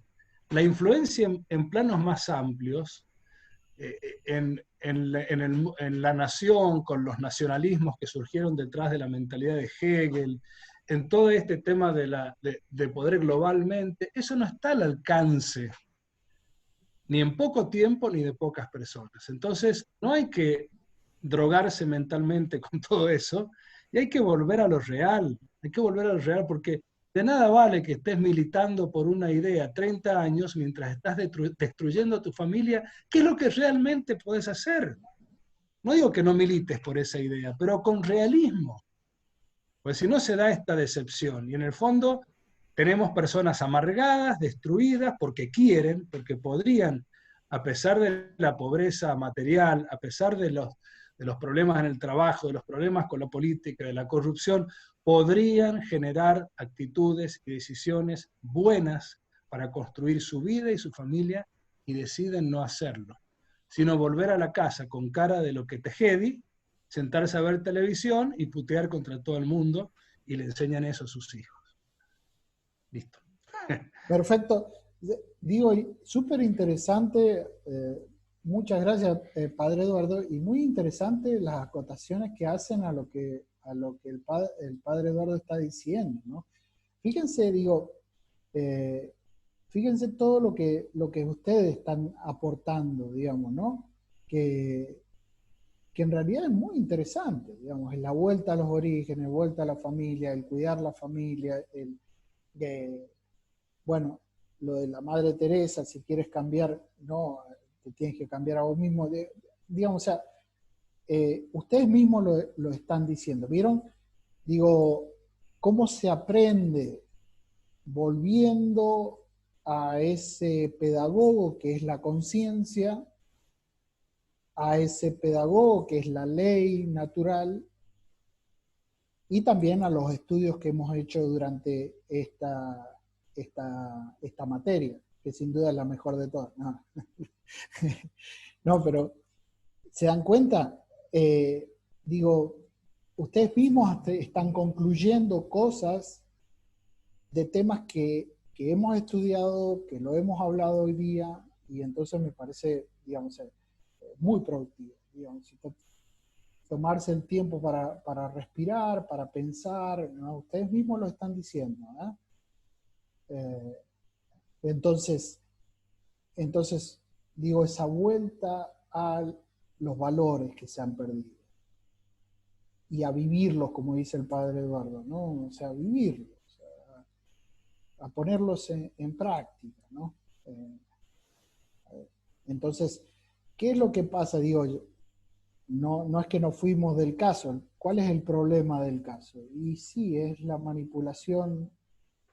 La influencia en planos más amplios, en la nación, con los nacionalismos que surgieron detrás de la mentalidad de Hegel, en todo este tema de poder globalmente, eso no está al alcance, ni en poco tiempo, ni de pocas personas. Entonces, no hay que drogarse mentalmente con todo eso, y hay que volver a lo real, porque de nada vale que estés militando por una idea 30 años mientras estás destruyendo a tu familia. ¿Qué es lo que realmente puedes hacer? No digo que no milites por esa idea, pero con realismo. Pues si no se da esta decepción. Y en el fondo tenemos personas amargadas, destruidas, porque quieren, porque podrían, a pesar de la pobreza material, a pesar de los problemas en el trabajo, de los problemas con la política, de la corrupción, podrían generar actitudes y decisiones buenas para construir su vida y su familia, y deciden no hacerlo, sino volver a la casa con cara de lo que te jedi, sentarse a ver televisión y putear contra todo el mundo, y le enseñan eso a sus hijos. Listo. Perfecto. Digo, súper interesante. Muchas gracias, Padre Eduardo, y muy interesante las acotaciones que hacen a lo que el Padre Eduardo está diciendo, ¿no? Fíjense, digo, fíjense todo lo que ustedes están aportando, digamos, ¿no? Que en realidad es muy interesante, digamos, es la vuelta a los orígenes, vuelta a la familia, el cuidar la familia, bueno, lo de la Madre Teresa, si quieres cambiar, no, te tienes que cambiar a vos mismo, digamos, o sea, ustedes mismos lo están diciendo, ¿vieron? Digo, ¿cómo se aprende? Volviendo a ese pedagogo que es la conciencia, a ese pedagogo que es la ley natural, y también a los estudios que hemos hecho durante esta materia, que sin duda es la mejor de todas. No, no, pero ¿se dan cuenta? Digo, ustedes mismos están concluyendo cosas de temas que hemos estudiado, que lo hemos hablado hoy día, y entonces me parece, digamos, muy productivo, digamos, tomarse el tiempo para respirar, para pensar, ¿no? Ustedes mismos lo están diciendo, ¿eh? Entonces, digo, esa vuelta a los valores que se han perdido y a vivirlos, como dice el Padre Eduardo, ¿no? O sea, vivirlos, o sea, a ponerlos en práctica, ¿no? Entonces, ¿qué es lo que pasa? Digo, no es que nos fuimos del caso. ¿Cuál es el problema del caso? Y sí, es la manipulación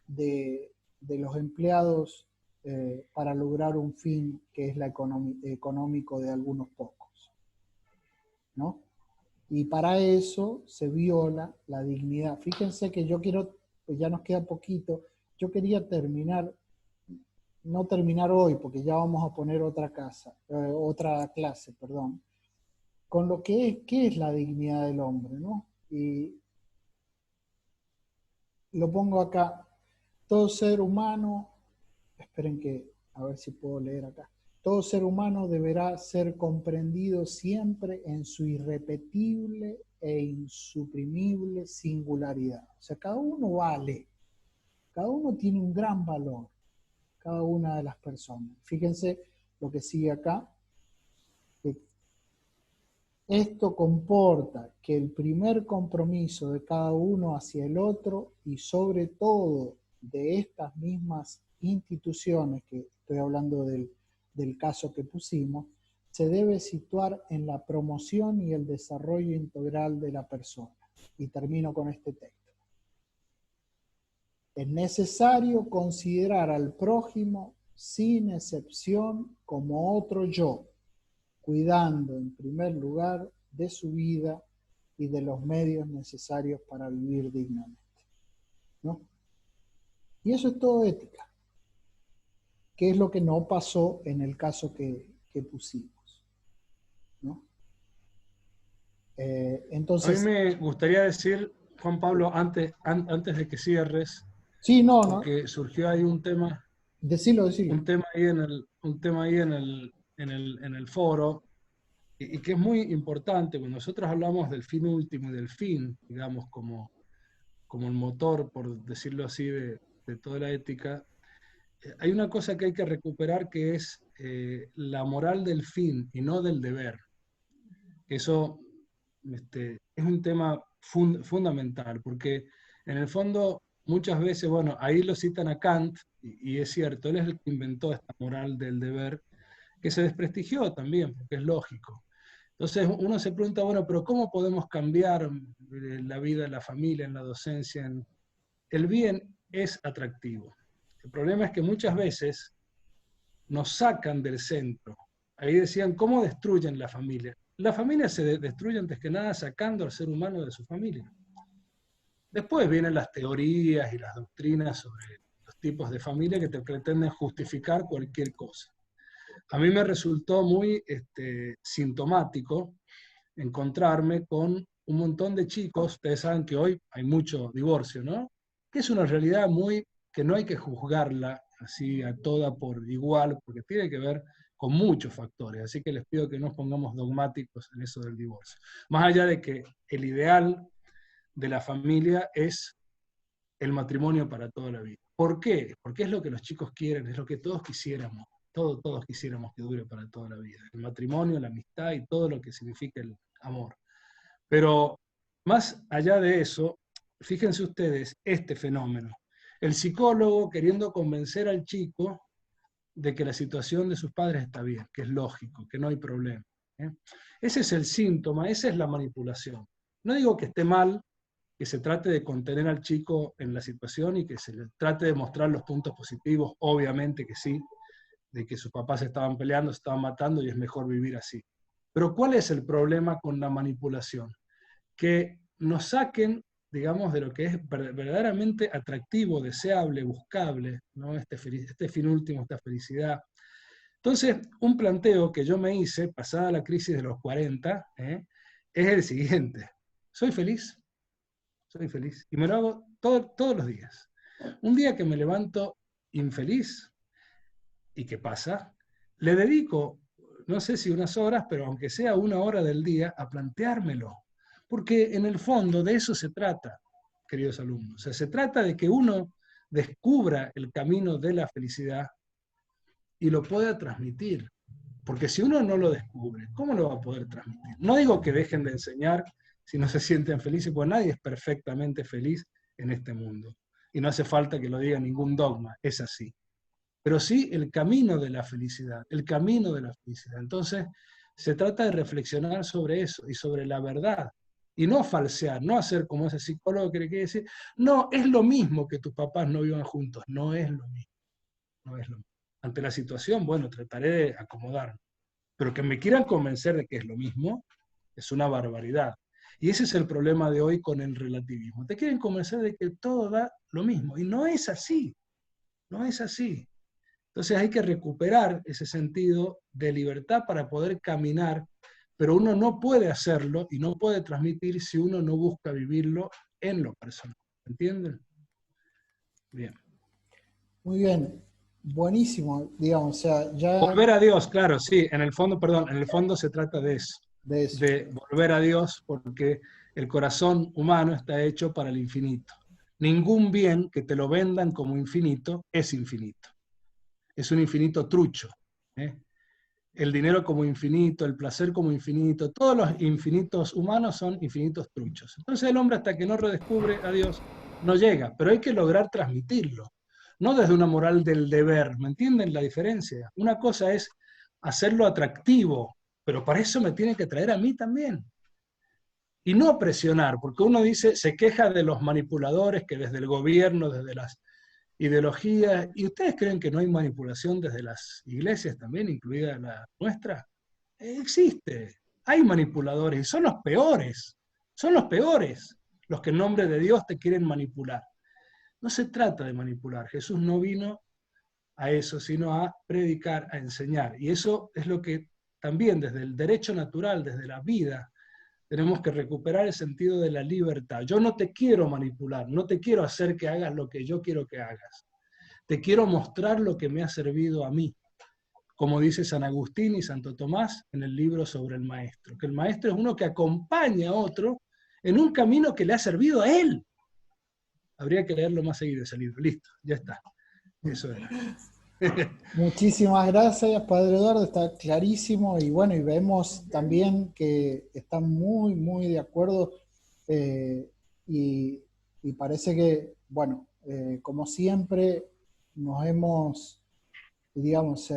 de los empleados para lograr un fin que es la económico de algunos pocos, ¿no? Y para eso se viola la dignidad. Fíjense que yo quiero, pues ya nos queda poquito, yo quería no terminar hoy, porque ya vamos a poner otra clase, perdón, con lo que es, ¿qué es la dignidad del hombre, ¿no? Y lo pongo acá. Todo ser humano, esperen a ver si puedo leer acá. Todo ser humano deberá ser comprendido siempre en su irrepetible e insuprimible singularidad. O sea, cada uno vale, cada uno tiene un gran valor, cada una de las personas. Fíjense lo que sigue acá. Esto comporta que el primer compromiso de cada uno hacia el otro y sobre todo de estas mismas instituciones, que estoy hablando del caso que pusimos, se debe situar en la promoción y el desarrollo integral de la persona. Y termino con este texto. Es necesario considerar al prójimo sin excepción como otro yo, cuidando en primer lugar de su vida y de los medios necesarios para vivir dignamente, ¿no? Y eso es todo ética, que es lo que no pasó en el caso que pusimos, ¿no? A mí Entonces, me gustaría decir, Juan Pablo, antes de que cierres, sí, no, porque surgió ahí decilo. un tema ahí en el foro, y que es muy importante, cuando nosotros hablamos del fin último y del fin, digamos, como el motor, por decirlo así, de toda la ética, hay una cosa que hay que recuperar que es la moral del fin y no del deber. Eso es un tema fundamental, porque en el fondo muchas veces, bueno, ahí lo citan a Kant, y es cierto, él es el que inventó esta moral del deber, que se desprestigió también, porque es lógico. Entonces uno se pregunta, bueno, pero ¿cómo podemos cambiar la vida en la familia, en la docencia? El bien es atractivo. El problema es que muchas veces nos sacan del centro. Ahí decían, ¿cómo destruyen la familia? La familia se destruye antes que nada sacando al ser humano de su familia. Después vienen las teorías y las doctrinas sobre los tipos de familia que te pretenden justificar cualquier cosa. A mí me resultó muy sintomático encontrarme con un montón de chicos, ustedes saben que hoy hay mucho divorcio, ¿no? Que es una realidad que no hay que juzgarla así a toda por igual, porque tiene que ver con muchos factores, así que les pido que no nos pongamos dogmáticos en eso del divorcio. Más allá de que el ideal de la familia es el matrimonio para toda la vida. ¿Por qué? Porque es lo que los chicos quieren, es lo que todos quisiéramos. Todos quisiéramos que dure para toda la vida. El matrimonio, la amistad y todo lo que significa el amor. Pero más allá de eso, fíjense ustedes este fenómeno. El psicólogo queriendo convencer al chico de que la situación de sus padres está bien, que es lógico, que no hay problema. Ese es el síntoma, esa es la manipulación. No digo que esté mal que se trate de contener al chico en la situación y que se le trate de mostrar los puntos positivos, obviamente que sí, de que sus papás se estaban peleando, se estaban matando y es mejor vivir así. Pero ¿cuál es el problema con la manipulación? Que nos saquen, digamos, de lo que es verdaderamente atractivo, deseable, buscable, ¿no? Este fin último, esta felicidad. Entonces, un planteo que yo me hice, pasada la crisis de los 40, es el siguiente. ¿Soy feliz? Soy feliz. Y me lo hago todos los días. Un día que me levanto infeliz, ¿y qué pasa? Le dedico, no sé si unas horas, pero aunque sea una hora del día, a planteármelo. Porque en el fondo de eso se trata, queridos alumnos. O sea, se trata de que uno descubra el camino de la felicidad y lo pueda transmitir. Porque si uno no lo descubre, ¿cómo lo va a poder transmitir? No digo que dejen de enseñar si no se sienten felices, pues nadie es perfectamente feliz en este mundo. Y no hace falta que lo diga ningún dogma, es así. Pero sí el camino de la felicidad, el camino de la felicidad. Entonces, se trata de reflexionar sobre eso y sobre la verdad. Y no falsear, no hacer como ese psicólogo que le quiere decir, no, es lo mismo que tus papás no vivan juntos. No es lo mismo. No es lo mismo. Ante la situación, bueno, trataré de acomodarme. Pero que me quieran convencer de que es lo mismo, es una barbaridad. Y ese es el problema de hoy con el relativismo. Te quieren convencer de que todo da lo mismo. Y no es así. No es así. Entonces hay que recuperar ese sentido de libertad para poder caminar, pero uno no puede hacerlo y no puede transmitir si uno no busca vivirlo en lo personal. ¿Entienden? Bien. muy bien, buenísimo, digamos, o sea, ya Volver a Dios, claro, sí, en el fondo, perdón, en el fondo se trata de eso, de eso. de volver a Dios, porque el corazón humano está hecho para el infinito. Ningún bien que te lo vendan como infinito es infinito. Es un infinito trucho. El dinero como infinito, el placer como infinito, todos los infinitos humanos son infinitos truchos. Entonces el hombre hasta que no redescubre a Dios no llega, pero hay que lograr transmitirlo, no desde una moral del deber, ¿me entienden la diferencia? Una cosa es hacerlo atractivo, pero para eso me tiene que traer a mí también. Y no presionar, porque uno dice, se queja de los manipuladores que desde el gobierno, desde las ideologías, ¿y ustedes creen que no hay manipulación desde las iglesias también, incluida la nuestra? Existe, hay manipuladores y son los peores los que en nombre de Dios te quieren manipular. No se trata de manipular, Jesús no vino a eso, sino a predicar, a enseñar. Y eso es lo que también desde el derecho natural, desde la vida, tenemos que recuperar el sentido de la libertad. Yo no te quiero manipular, no te quiero hacer que hagas lo que yo quiero que hagas. Te quiero mostrar lo que me ha servido a mí, como dice San Agustín y Santo Tomás en el libro sobre el maestro, que el maestro es uno que acompaña a otro en un camino que le ha servido a él. Habría que leerlo más seguido ese libro. Listo, ya está. Eso era. Muchísimas gracias, Padre Eduardo, está clarísimo, y bueno, y vemos también que están muy, muy de acuerdo, y parece que, bueno, como siempre, nos hemos, digamos,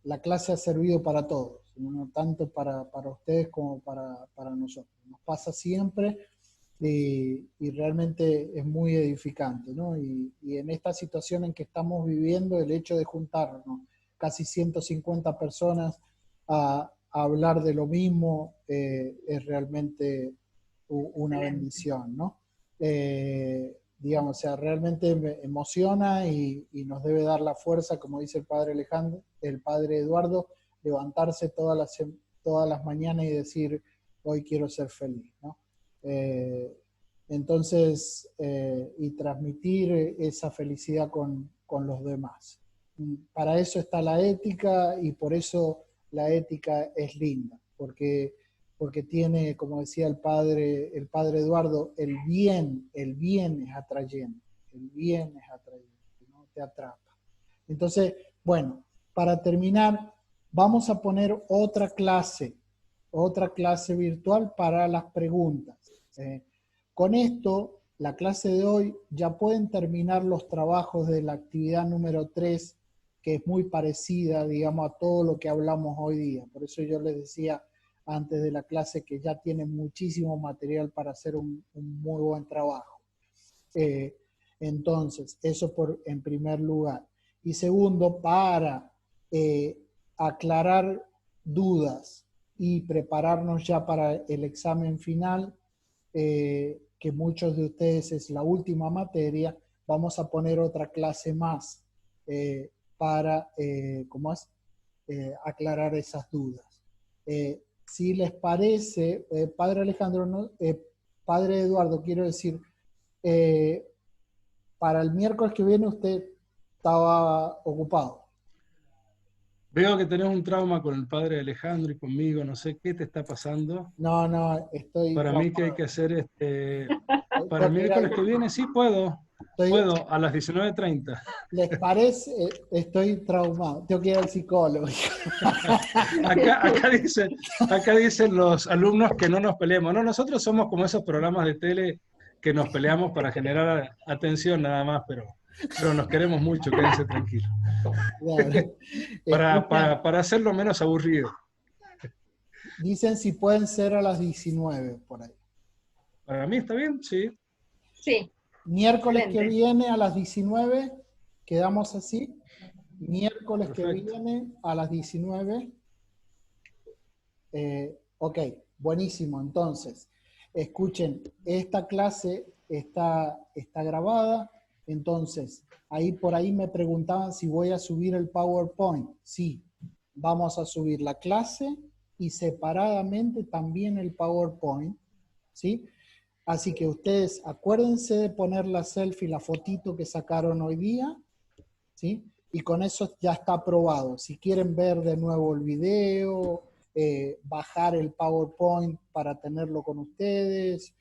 la clase ha servido para todos, no tanto para ustedes como para nosotros. Nos pasa siempre, y realmente es muy edificante, ¿no? Y en esta situación en que estamos viviendo, el hecho de juntarnos casi 150 personas a hablar de lo mismo es realmente una bendición, ¿no? Digamos, o sea, realmente me emociona y nos debe dar la fuerza, como dice el Padre Alejandro, el Padre Eduardo, levantarse todas las mañanas y decir, hoy quiero ser feliz, ¿no? Entonces, y transmitir esa felicidad con los demás. Para eso está la ética, y por eso la ética es linda, porque tiene, como decía el padre Eduardo, el bien es atrayente, ¿no? Te atrapa. Entonces, bueno, para terminar, vamos a poner otra clase virtual para las preguntas. Con esto, la clase de hoy, ya pueden terminar los trabajos de la actividad número 3, que es muy parecida, digamos, a todo lo que hablamos hoy día. Por eso yo les decía antes de la clase que ya tienen muchísimo material para hacer un muy buen trabajo. Entonces, eso en primer lugar. Y segundo, para aclarar dudas y prepararnos ya para el examen final, que muchos de ustedes es la última materia, vamos a poner otra clase más para aclarar esas dudas. Si les parece, Padre Alejandro, ¿no? Padre Eduardo, quiero decir, para el miércoles que viene usted estaba ocupado. Veo que tenés un trauma con el Padre Alejandro y conmigo, no sé qué te está pasando. No, estoy Para traumado. mí que hay que hacer, para el miércoles que viene sí puedo, a las 19:30. ¿Les parece? Estoy traumado, tengo que ir al psicólogo. Acá dicen los alumnos que no nos peleemos. No, nosotros somos como esos programas de tele que nos peleamos para generar atención nada más, pero nos queremos mucho, quédense tranquilos. Claro. Para hacerlo menos aburrido. Dicen si pueden ser a las 19 por ahí. Para mí está bien, sí. Sí. Miércoles que Excelente. viene a las 19, quedamos así. Miércoles Perfecto. que viene a las 19. Ok, buenísimo. Entonces, escuchen, esta clase está grabada. Entonces, por ahí me preguntaban si voy a subir el PowerPoint. Sí, vamos a subir la clase y separadamente también el PowerPoint, ¿sí? Así que ustedes acuérdense de poner la selfie, la fotito que sacaron hoy día, ¿sí? Y con eso ya está aprobado. Si quieren ver de nuevo el video, bajar el PowerPoint para tenerlo con ustedes,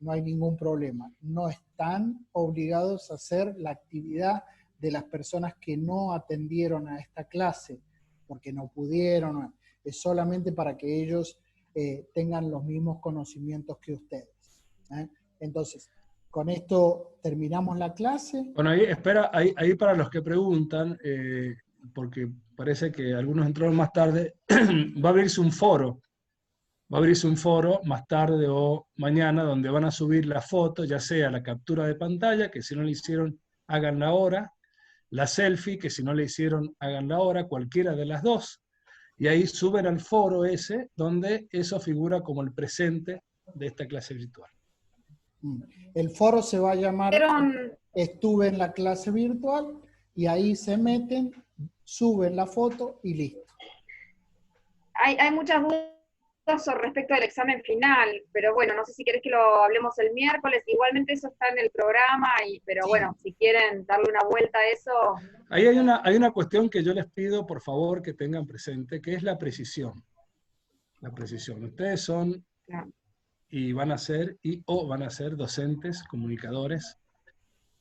no hay ningún problema. No están obligados a hacer la actividad de las personas que no atendieron a esta clase, porque no pudieron. Es solamente para que ellos tengan los mismos conocimientos que ustedes. Entonces, con esto terminamos la clase. Bueno, ahí para los que preguntan, porque parece que algunos entraron más tarde, va a abrirse un foro. Va a abrirse un foro más tarde o mañana donde van a subir la foto, ya sea la captura de pantalla, que si no le hicieron, háganla ahora, la selfie, que si no le hicieron, háganla ahora, cualquiera de las dos, y ahí suben al foro ese, donde eso figura como el presente de esta clase virtual. El foro se va a llamar Vieron- Estuve en la clase virtual, y ahí se meten, suben la foto y listo. Hay muchas dudas respecto al examen final, pero bueno, no sé si querés que lo hablemos el miércoles. Igualmente eso está en el programa, pero Sí. bueno, si quieren darle una vuelta a eso. Ahí hay una cuestión que yo les pido, por favor, que tengan presente, que es la precisión. La precisión. Ustedes son Claro. y van a ser docentes, comunicadores,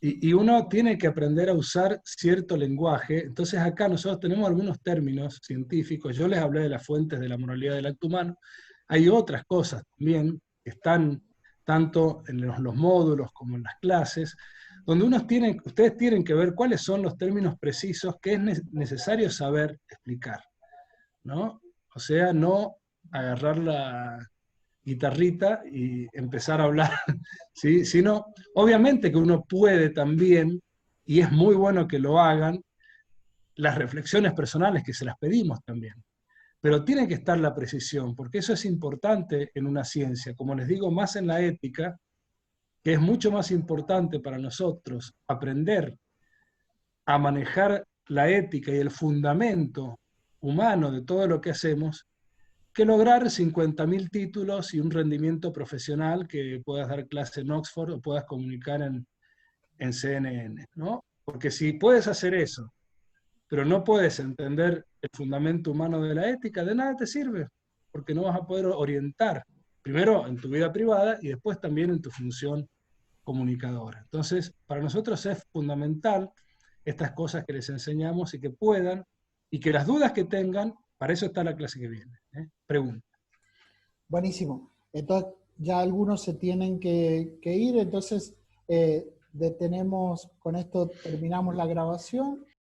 y uno tiene que aprender a usar cierto lenguaje. Entonces acá nosotros tenemos algunos términos científicos. Yo les hablé de las fuentes de la moralidad del acto humano. Hay otras cosas también que están tanto en los módulos como en las clases, donde ustedes tienen que ver cuáles son los términos precisos que es necesario saber explicar, ¿no? O sea, no agarrar la guitarrita y empezar a hablar, ¿sí? Sino, obviamente que uno puede también, y es muy bueno que lo hagan, las reflexiones personales que se las pedimos también. Pero tiene que estar la precisión, porque eso es importante en una ciencia, como les digo, más en la ética, que es mucho más importante para nosotros aprender a manejar la ética y el fundamento humano de todo lo que hacemos, que lograr 50.000 títulos y un rendimiento profesional que puedas dar clase en Oxford o puedas comunicar en CNN, ¿no? Porque si puedes hacer eso, pero no puedes entender el fundamento humano de la ética, de nada te sirve, porque no vas a poder orientar, primero en tu vida privada y después también en tu función comunicadora. Entonces, para nosotros es fundamental estas cosas que les enseñamos y que puedan, y que las dudas que tengan, para eso está la clase que viene. Pregunta. Buenísimo. Entonces, ya algunos se tienen que ir, entonces detenemos, con esto terminamos la grabación.